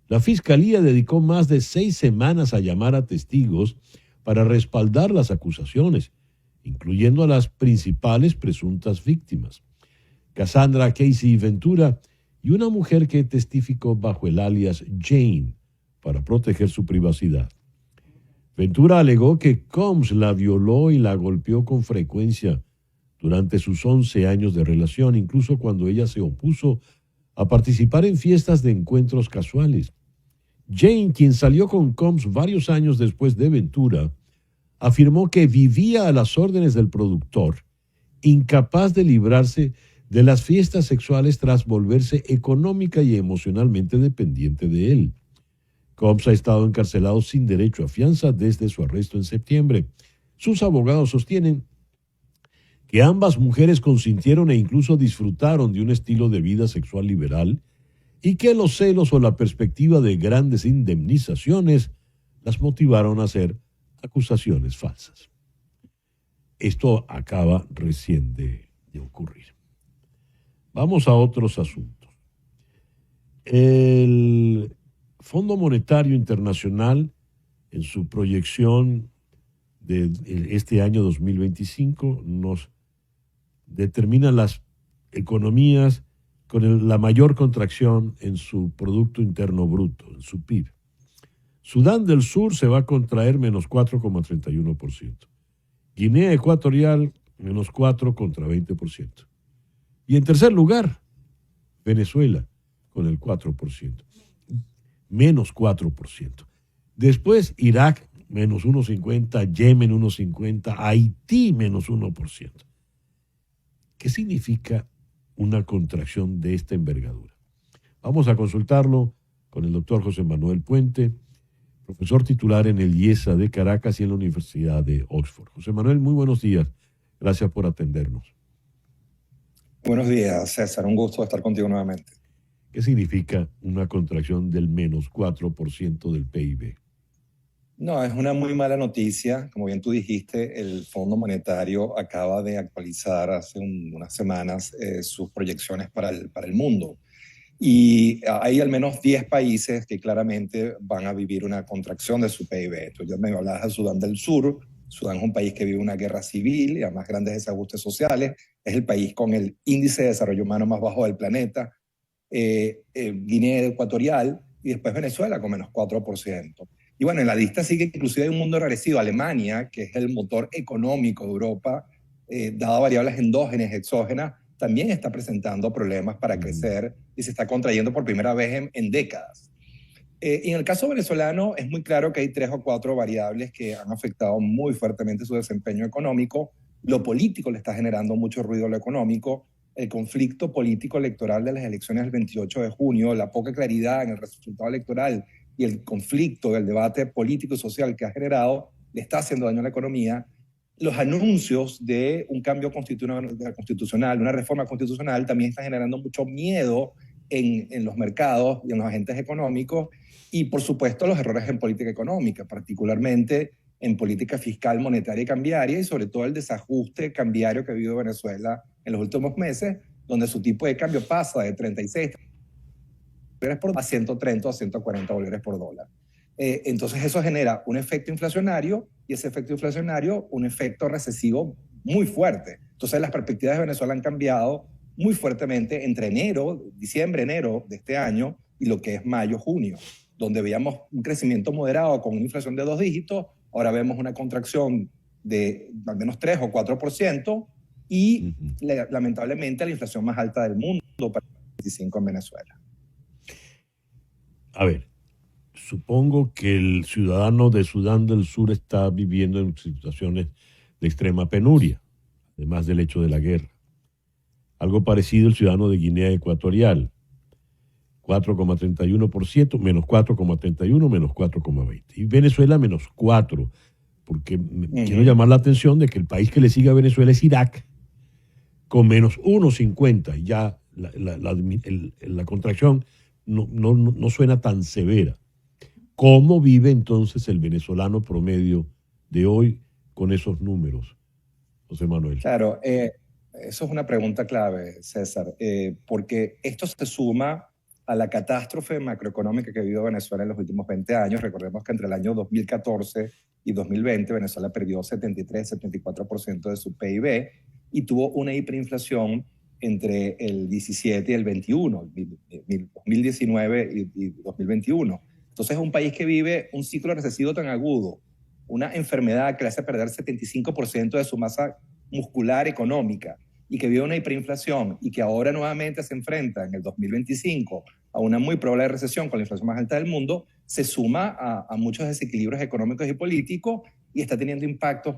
La fiscalía dedicó más de 6 semanas a llamar a testigos para respaldar las acusaciones, incluyendo a las principales presuntas víctimas, Cassandra Casey Ventura, y una mujer que testificó bajo el alias Jane para proteger su privacidad. Ventura alegó que Combs la violó y la golpeó con frecuencia durante sus 11 años de relación, incluso cuando ella se opuso a participar en fiestas de encuentros casuales. Jane, quien salió con Combs varios años después de Ventura, afirmó que vivía a las órdenes del productor, incapaz de librarse de las fiestas sexuales tras volverse económica y emocionalmente dependiente de él. Combs ha estado encarcelado sin derecho a fianza desde su arresto en septiembre. Sus abogados sostienen que ambas mujeres consintieron e incluso disfrutaron de un estilo de vida sexual liberal y que los celos o la perspectiva de grandes indemnizaciones las motivaron a hacer acusaciones falsas. Esto acaba recién de ocurrir. Vamos a otros asuntos. El Fondo Monetario Internacional, en su proyección de este año 2025, nos determina las economías con la mayor contracción en su Producto Interno Bruto, en su PIB. Sudán del Sur se va a contraer menos 4,31%. Guinea Ecuatorial, menos 4 contra 20%. Y en tercer lugar, Venezuela, con el 4%. Menos 4%. Después, Irak, menos 1,50%, Yemen, 1,50%, Haití, menos 1%. ¿Qué significa una contracción de esta envergadura? Vamos a consultarlo con el doctor José Manuel Puente, profesor titular en el IESA de Caracas y en la Universidad de Oxford. José Manuel, muy buenos días. Gracias por atendernos. Buenos días, César. Un gusto estar contigo nuevamente. ¿Qué significa una contracción del menos 4% del PIB? No, es una muy mala noticia. Como bien tú dijiste, el Fondo Monetario acaba de actualizar hace unas semanas sus proyecciones para el mundo. Y hay al menos 10 países que claramente van a vivir una contracción de su PIB. Tú ya me hablabas de Sudán del Sur. Sudán es un país que vive una guerra civil y además grandes desajustes sociales. Es el país con el índice de desarrollo humano más bajo del planeta. Guinea Ecuatorial y después Venezuela con menos 4%. Y bueno, en la lista sigue inclusive hay un mundo enrarecido. Alemania, que es el motor económico de Europa, dado variables endógenas y exógenas, también está presentando problemas para crecer y se está contrayendo por primera vez en décadas. Y en el caso venezolano es muy claro que hay 3 o 4 variables que han afectado muy fuertemente su desempeño económico. Lo político le está generando mucho ruido a lo económico. El conflicto político electoral de las elecciones del 28 de junio, la poca claridad en el resultado electoral y el conflicto del debate político y social que ha generado le está haciendo daño a la economía. Los anuncios de un cambio constitucional, una reforma constitucional, también están generando mucho miedo en los mercados y en los agentes económicos. Y, por supuesto, los errores en política económica, particularmente en política fiscal, monetaria y cambiaria, y sobre todo el desajuste cambiario que ha vivido Venezuela en los últimos meses, donde su tipo de cambio pasa de 36 a 130 o 140 bolívares por dólar. Entonces eso genera un efecto inflacionario y ese efecto inflacionario un efecto recesivo muy fuerte. Entonces las perspectivas de Venezuela han cambiado muy fuertemente entre diciembre, enero de este año y lo que es mayo, junio, donde veíamos un crecimiento moderado con una inflación de 2 dígitos, ahora vemos una contracción de al menos 3 o 4% y lamentablemente la inflación más alta del mundo para el 2025 en Venezuela. A ver, supongo que el ciudadano de Sudán del Sur está viviendo en situaciones de extrema penuria, además del hecho de la guerra. Algo parecido el ciudadano de Guinea Ecuatorial, 4,31%, menos 4,31, menos 4,20. Y Venezuela, menos 4, porque quiero llamar la atención de que el país que le sigue a Venezuela es Irak, con menos 1,50. Y ya la contracción no suena tan severa. ¿Cómo vive entonces el venezolano promedio de hoy con esos números, José Manuel? Claro, eso es una pregunta clave, César, porque esto se suma a la catástrofe macroeconómica que ha vivido Venezuela en los últimos 20 años. Recordemos que entre el año 2014 y 2020 Venezuela perdió 73-74% de su PIB y tuvo una hiperinflación entre el 17 y el 21, 2019 y 2021. Entonces es un país que vive un ciclo recesivo tan agudo, una enfermedad que le hace perder 75% de su masa muscular económica y que vive una hiperinflación y que ahora nuevamente se enfrenta en el 2025 a una muy probable recesión con la inflación más alta del mundo, se suma a muchos desequilibrios económicos y políticos y está teniendo impactos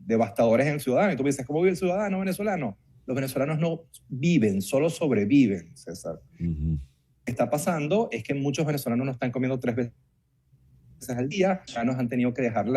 devastadores en el ciudadano. Y tú me dices, ¿cómo vive el ciudadano venezolano? Los venezolanos no viven, solo sobreviven, César. Lo que está pasando es que muchos venezolanos no están comiendo 3 veces al día, ya nos han tenido que dejar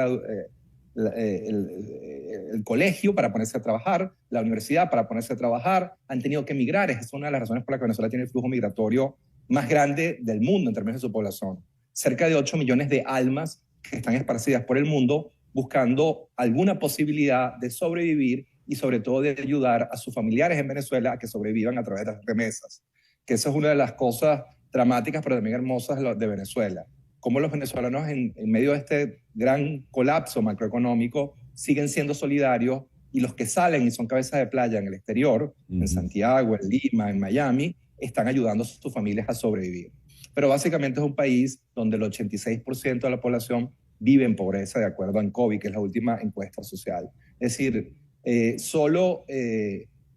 el colegio para ponerse a trabajar, la universidad para ponerse a trabajar, han tenido que emigrar. Esa es una de las razones por las que Venezuela tiene el flujo migratorio más grande del mundo en términos de su población. Cerca de 8 millones de almas que están esparcidas por el mundo buscando alguna posibilidad de sobrevivir y sobre todo de ayudar a sus familiares en Venezuela a que sobrevivan a través de las remesas. Que esa es una de las cosas dramáticas pero también hermosas de Venezuela. Cómo los venezolanos en medio de este gran colapso macroeconómico siguen siendo solidarios y los que salen y son cabezas de playa en el exterior, en Santiago, en Lima, en Miami, están ayudando a sus familias a sobrevivir. Pero básicamente es un país donde el 86% de la población vive en pobreza, de acuerdo a ANCOVI, que es la última encuesta social. Es decir, solo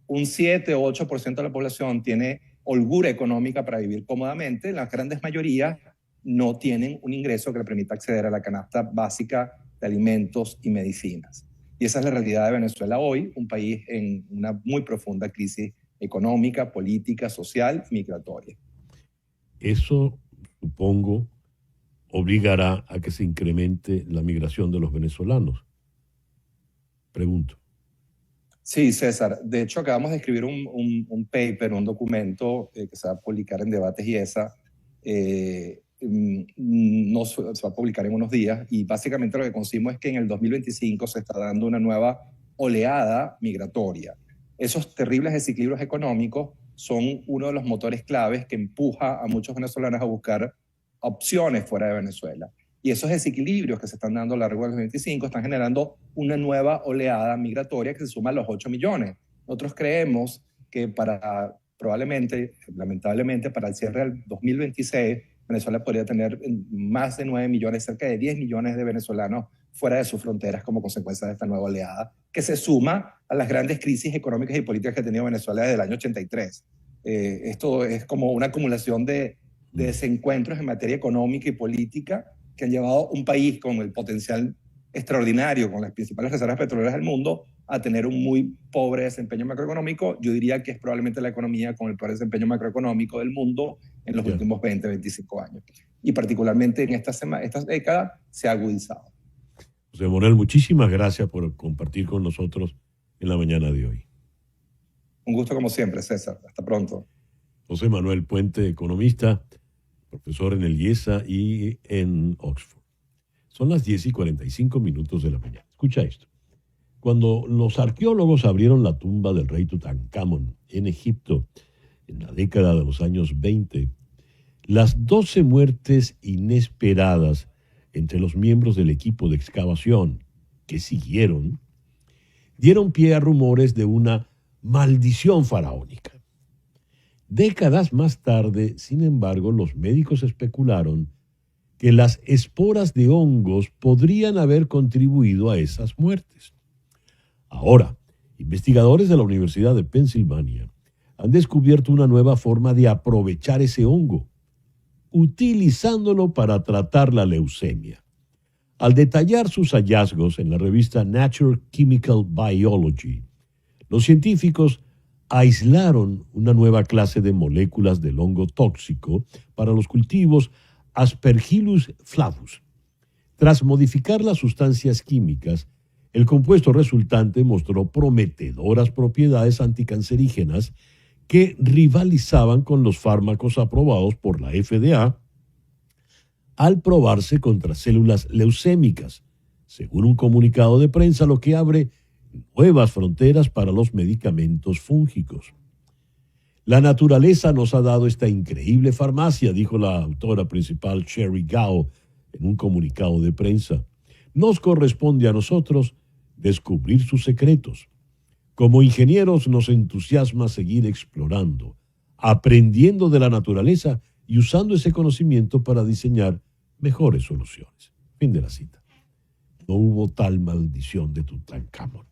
un 7 o 8% de la población tiene holgura económica para vivir cómodamente. Las grandes mayorías no tienen un ingreso que le permita acceder a la canasta básica de alimentos y medicinas. Y esa es la realidad de Venezuela hoy, un país en una muy profunda crisis económica, política, social y migratoria. Eso, supongo, obligará a que se incremente la migración de los venezolanos. Pregunto. Sí, César. De hecho, acabamos de escribir un paper, un documento que se va a publicar en Debates y ESA. Se va a publicar en unos días y básicamente lo que conseguimos es que en el 2025 se está dando una nueva oleada migratoria. Esos terribles desequilibrios económicos son uno de los motores claves que empuja a muchos venezolanos a buscar opciones fuera de Venezuela. Y esos desequilibrios que se están dando a lo largo del 2025 están generando una nueva oleada migratoria que se suma a los 8 millones. Nosotros creemos que probablemente, lamentablemente, para el cierre del 2026, Venezuela podría tener más de 9 millones, cerca de 10 millones de venezolanos fuera de sus fronteras como consecuencia de esta nueva oleada, que se suma a las grandes crisis económicas y políticas que ha tenido Venezuela desde el año 83. Esto es como una acumulación de desencuentros en materia económica y política que han llevado a un país con el potencial extraordinario, con las principales reservas petroleras del mundo, a tener un muy pobre desempeño macroeconómico. Yo diría que es probablemente la economía con el peor desempeño macroeconómico del mundo en los últimos 20, 25 años. Y particularmente en esta década se ha agudizado. José Manuel, muchísimas gracias por compartir con nosotros en la mañana de hoy. Un gusto como siempre, César. Hasta pronto. José Manuel Puente, economista, profesor en el IESA y en Oxford. Son las 10:45 de la mañana. Escucha esto. Cuando los arqueólogos abrieron la tumba del rey Tutankamón en Egipto en la década de los años 20, las 12 muertes inesperadas entre los miembros del equipo de excavación que siguieron dieron pie a rumores de una maldición faraónica. Décadas más tarde, sin embargo, los médicos especularon que las esporas de hongos podrían haber contribuido a esas muertes. Ahora, investigadores de la Universidad de Pensilvania han descubierto una nueva forma de aprovechar ese hongo, utilizándolo para tratar la leucemia. Al detallar sus hallazgos en la revista Nature Chemical Biology, los científicos aislaron una nueva clase de moléculas del hongo tóxico para los cultivos Aspergillus flavus. Tras modificar las sustancias químicas, el compuesto resultante mostró prometedoras propiedades anticancerígenas que rivalizaban con los fármacos aprobados por la FDA al probarse contra células leucémicas, según un comunicado de prensa, lo que abre nuevas fronteras para los medicamentos fúngicos. La naturaleza nos ha dado esta increíble farmacia, dijo la autora principal Sherry Gao en un comunicado de prensa. Nos corresponde a nosotros descubrir sus secretos. Como ingenieros nos entusiasma seguir explorando, aprendiendo de la naturaleza y usando ese conocimiento para diseñar mejores soluciones. Fin de la cita. No hubo tal maldición de Tutankamón.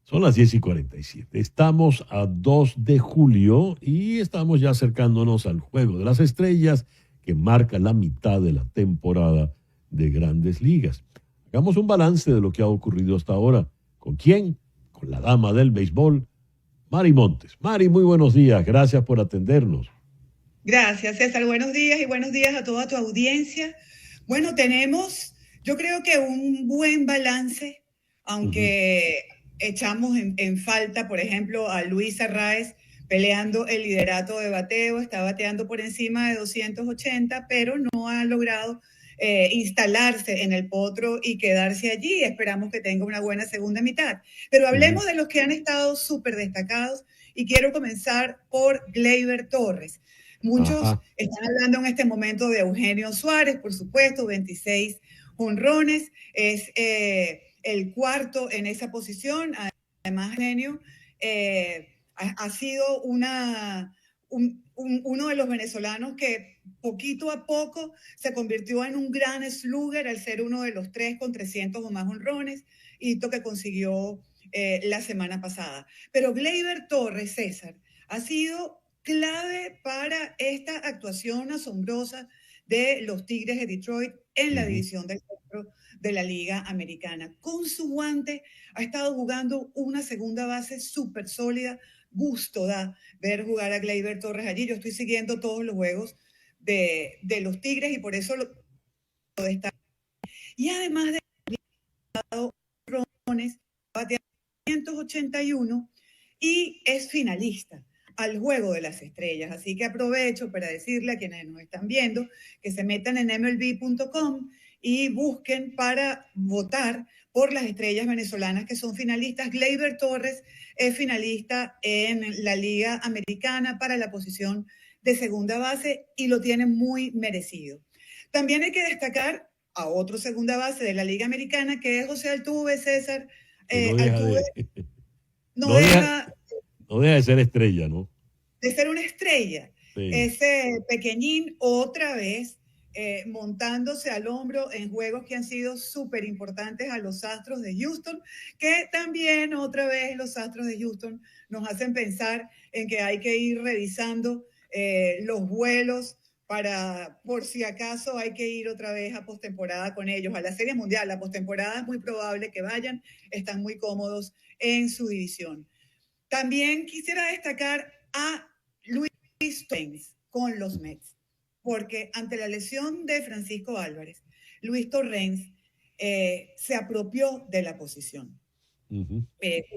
Son las 10:47. Estamos a 2 de julio y estamos ya acercándonos al Juego de las Estrellas que marca la mitad de la temporada de Grandes Ligas. Hagamos un balance de lo que ha ocurrido hasta ahora. ¿Con quién? Con la dama del béisbol, Mari Montes. Mari, muy buenos días. Gracias por atendernos. Gracias, César. Buenos días y buenos días a toda tu audiencia. Bueno, tenemos, yo creo que un buen balance, aunque echamos en falta, por ejemplo, a Luis Arraez peleando el liderato de bateo, está bateando por encima de 280, pero no ha logrado instalarse en el potro y quedarse allí. Esperamos que tenga una buena segunda mitad. Pero hablemos de los que han estado súper destacados y quiero comenzar por Gleyber Torres. Muchos están hablando en este momento de Eugenio Suárez, por supuesto, 26 jonrones, es el cuarto en esa posición. Además, Eugenio ha sido uno de los venezolanos que poquito a poco se convirtió en un gran slugger al ser uno de los 3 con 300 o más jonrones, hito que consiguió la semana pasada. Pero Gleyber Torres, César, ha sido clave para esta actuación asombrosa de los Tigres de Detroit en la división del centro de la Liga Americana. Con su guante ha estado jugando una segunda base súper sólida. Gusto da ver jugar a Gleyber Torres allí. Yo estoy siguiendo todos los juegos de los Tigres y por eso lo destaco. Y además de jonrones, batea 181 y es finalista al Juego de las Estrellas. Así que aprovecho para decirle a quienes nos están viendo que se metan en MLB.com y busquen para votar por las estrellas venezolanas que son finalistas. Gleyber Torres es finalista en la Liga Americana para la posición de segunda base y lo tiene muy merecido. También hay que destacar a otro segunda base de la Liga Americana que es José Altuve, César. No deja de ser estrella, ¿no? De ser una estrella. Sí. Ese pequeñín otra vez montándose al hombro en juegos que han sido súper importantes a los Astros de Houston, que también otra vez los Astros de Houston nos hacen pensar en que hay que ir revisando los vuelos para, por si acaso hay que ir otra vez a postemporada con ellos, a la Serie Mundial. La postemporada es muy probable que vayan, están muy cómodos en su división. También quisiera destacar a Luis Torrens con los Mets, porque ante la lesión de Francisco Álvarez, Luis Torrens se apropió de la posición. Con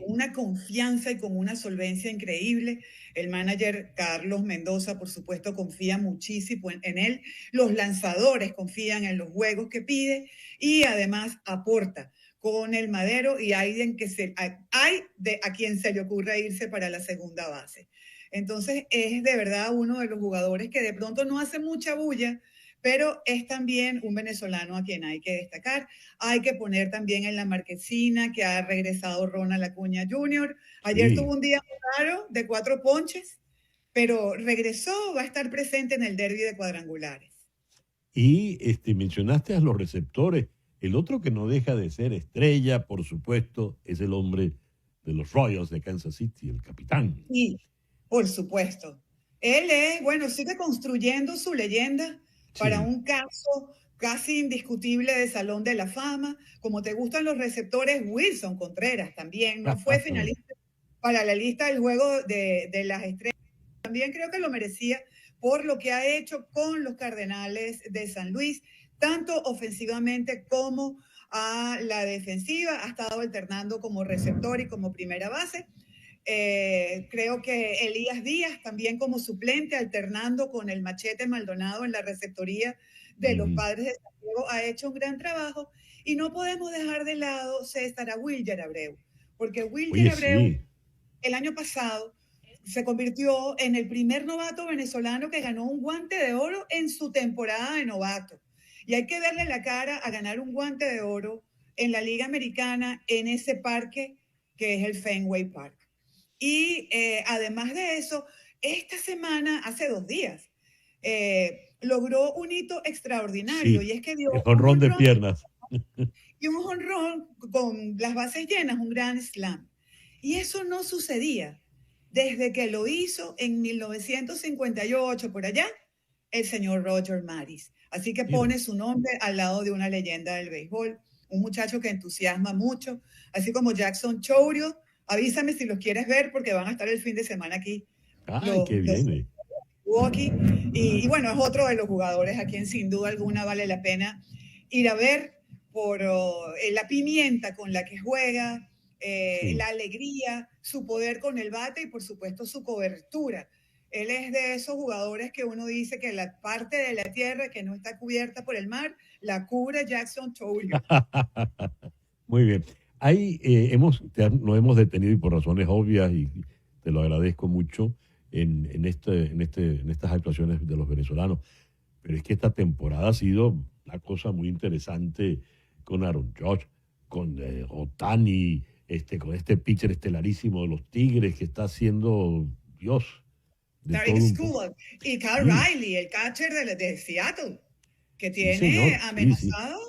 una confianza y con una solvencia increíble. El manager Carlos Mendoza, por supuesto, confía muchísimo en él. Los lanzadores confían en los juegos que pide y además aporta con el madero y hay a quien se le ocurra irse para la segunda base. Entonces es de verdad uno de los jugadores que de pronto no hace mucha bulla, pero es también un venezolano a quien hay que destacar. Hay que poner también en la marquesina que ha regresado Ronald Acuña Jr. Ayer tuvo un día raro de 4 ponches, pero regresó, va a estar presente en el derbi de cuadrangulares. Y mencionaste a los receptores. El otro que no deja de ser estrella, por supuesto, es el hombre de los Royals de Kansas City, el capitán. Sí, por supuesto. Él sigue construyendo su leyenda para un caso casi indiscutible de Salón de la Fama. Como te gustan los receptores, Wilson Contreras también no fue finalista para la lista del Juego de las Estrellas. También creo que lo merecía por lo que ha hecho con los Cardenales de San Luis, tanto ofensivamente como a la defensiva. Ha estado alternando como receptor y como primera base. Creo que Elías Díaz también como suplente, alternando con el Machete Maldonado en la receptoría de los Padres de San Diego, ha hecho un gran trabajo. Y no podemos dejar de lado, César, a Wilyer Abreu, porque Wilyer Abreu el año pasado se convirtió en el primer novato venezolano que ganó un guante de oro en su temporada de novato. Y hay que verle la cara a ganar un guante de oro en la Liga Americana en ese parque que es el Fenway Park. Y además de eso, esta semana, hace 2 días, logró un hito extraordinario, y es que dio el jonrón de piernas. Y un jonrón con las bases llenas, un Grand Slam. Y eso no sucedía desde que lo hizo en 1958, por allá, el señor Roger Maris. Así que pone su nombre al lado de una leyenda del béisbol, un muchacho que entusiasma mucho, así como Jackson Chourio. Avísame si los quieres ver porque van a estar el fin de semana aquí. ¡Ay, qué bien! Y bueno, es otro de los jugadores a quien sin duda alguna vale la pena ir a ver por la pimienta con la que juega, la alegría, su poder con el bate y por supuesto su cobertura. Él es de esos jugadores que uno dice que la parte de la tierra que no está cubierta por el mar, la cubre Jackson Chourio. Muy bien. Ahí nos hemos detenido y por razones obvias, y te lo agradezco mucho, en estas actuaciones de los venezolanos. Pero es que esta temporada ha sido una cosa muy interesante con Aaron Judge, con Ohtani, con este pitcher estelarísimo de los Tigres que está haciendo Dios. Tarik Skubal y Cal Riley, el catcher de Seattle, que tiene amenazado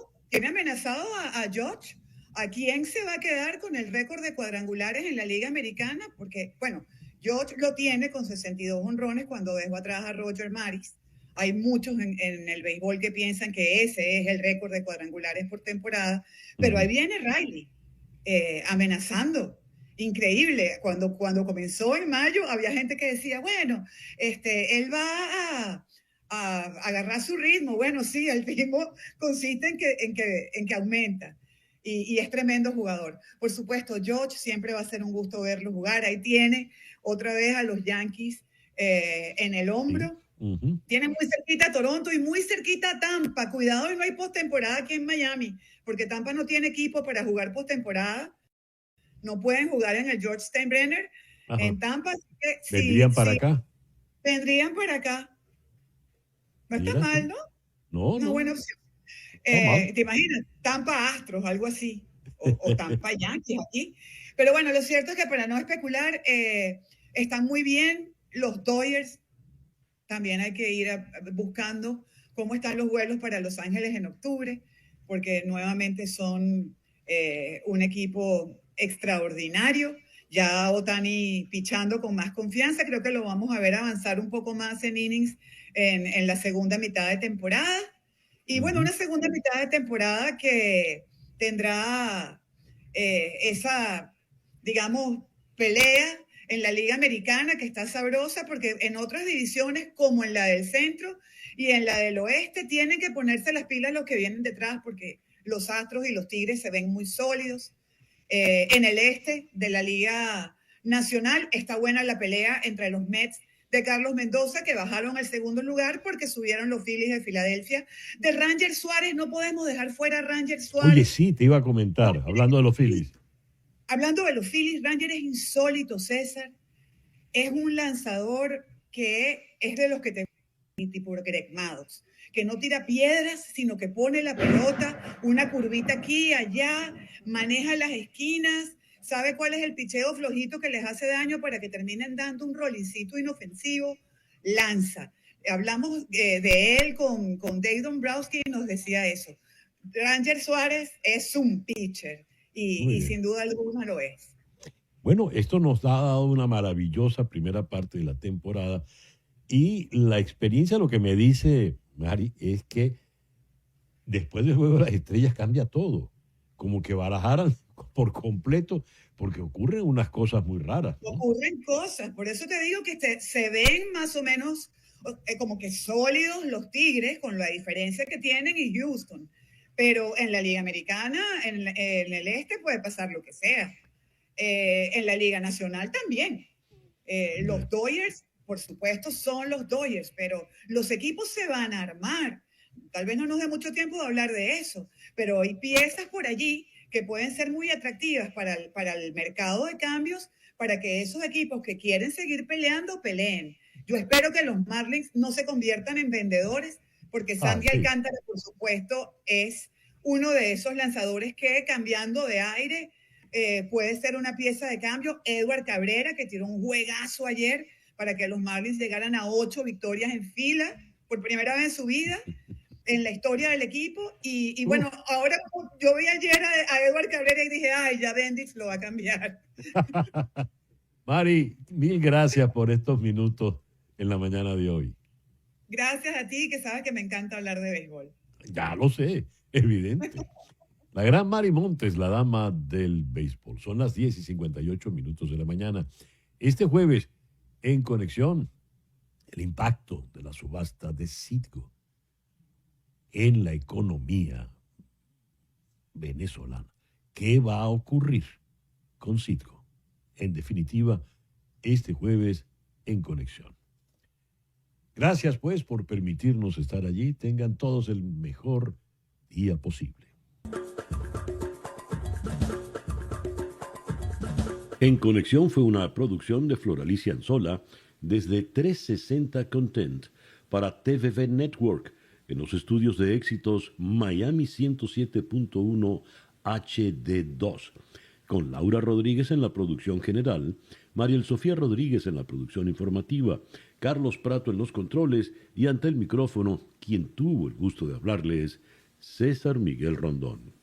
a Judge. ¿A quién se va a quedar con el récord de cuadrangulares en la Liga Americana? Porque, bueno, Judge lo tiene con 62 jonrones cuando dejó atrás a Roger Maris. Hay muchos en el béisbol que piensan que ese es el récord de cuadrangulares por temporada, pero ahí viene Riley amenazando. Increíble. Cuando comenzó en mayo, había gente que decía, bueno, él va a agarrar su ritmo. Bueno, sí, el ritmo consiste en que aumenta. Y es tremendo jugador. Por supuesto, Judge siempre va a ser un gusto verlo jugar. Ahí tiene otra vez a los Yankees en el hombro. Tiene muy cerquita a Toronto y muy cerquita a Tampa. Cuidado y no hay postemporada aquí en Miami, porque Tampa no tiene equipo para jugar postemporada. No pueden jugar en el George Steinbrenner en Tampa. Así que, ¿Vendrían para acá? Vendrían para acá. No está mal, ¿no? No, Una buena opción. ¿Te imaginas? Tampa Astros, algo así. O Tampa Yankees aquí. Pero bueno, lo cierto es que para no especular, están muy bien los Dodgers. También hay que ir buscando cómo están los vuelos para Los Ángeles en octubre, porque nuevamente son un equipo extraordinario. Ya Ohtani pichando con más confianza. Creo que lo vamos a ver avanzar un poco más en innings en la segunda mitad de temporada. Y bueno, una segunda mitad de temporada que tendrá esa, digamos, pelea en la Liga Americana, que está sabrosa, porque en otras divisiones, como en la del centro y en la del oeste, tienen que ponerse las pilas los que vienen detrás, porque los Astros y los Tigres se ven muy sólidos. En el este de la Liga Nacional está buena la pelea entre los Mets de Carlos Mendoza, que bajaron al segundo lugar porque subieron los Phillies de Filadelfia. De Ranger Suárez, no podemos dejar fuera a Ranger Suárez. Oye, sí, te iba a comentar, hablando de los Phillies. Hablando de los Phillies, Ranger es insólito, César. Es un lanzador que es de los que te tipo gregmados, que no tira piedras, sino que pone la pelota, una curvita aquí, allá, maneja las esquinas, sabe cuál es el picheo flojito que les hace daño para que terminen dando un rolicito inofensivo, lanza. Hablamos de él con Dave Dombrowski y nos decía eso. Ranger Suárez es un pitcher y sin duda alguna lo es. Bueno, esto nos ha dado una maravillosa primera parte de la temporada y la experiencia, lo que me dice Mari, es que después del Juego de las Estrellas cambia todo, como que barajaran por completo, porque ocurren unas cosas muy raras, ¿no? Ocurren cosas, por eso te digo que se ven más o menos como que sólidos los Tigres, con la diferencia que tienen y Houston, pero en la Liga Americana, en el este puede pasar lo que sea. En la Liga Nacional también. Los Dodgers, por supuesto, son los Dodgers, pero los equipos se van a armar. Tal vez no nos dé mucho tiempo de hablar de eso, pero hay piezas por allí que pueden ser muy atractivas para el mercado de cambios, para que esos equipos que quieren seguir peleando, peleen. Yo espero que los Marlins no se conviertan en vendedores, porque Sandy Alcántara, por supuesto, es uno de esos lanzadores que, cambiando de aire, puede ser una pieza de cambio. Edward Cabrera, que tiró un juegazo ayer para que los Marlins llegaran a 8 victorias en fila por primera vez en su vida, en la historia del equipo. Y bueno, ahora yo vi ayer a Edward Cabrera y dije, ay, ya Bendix lo va a cambiar. Mari, mil gracias por estos minutos en la mañana de hoy. Gracias a ti, que sabes que me encanta hablar de béisbol. Ya lo sé, evidente. La gran Mari Montes, la dama del béisbol. Son las 10:58 de la mañana. Este jueves, en Conexión, el impacto de la subasta de Citgo en la economía venezolana. ¿Qué va a ocurrir con Citgo? En definitiva, este jueves en Conexión. Gracias, pues, por permitirnos estar allí. Tengan todos el mejor día posible. En Conexión fue una producción de Floralicia Anzola desde 360 Content para TVV Network en los estudios de éxitos Miami 107.1 HD2, con Laura Rodríguez en la producción general, Mariel Sofía Rodríguez en la producción informativa, Carlos Prato en los controles y ante el micrófono, quien tuvo el gusto de hablarles, César Miguel Rondón.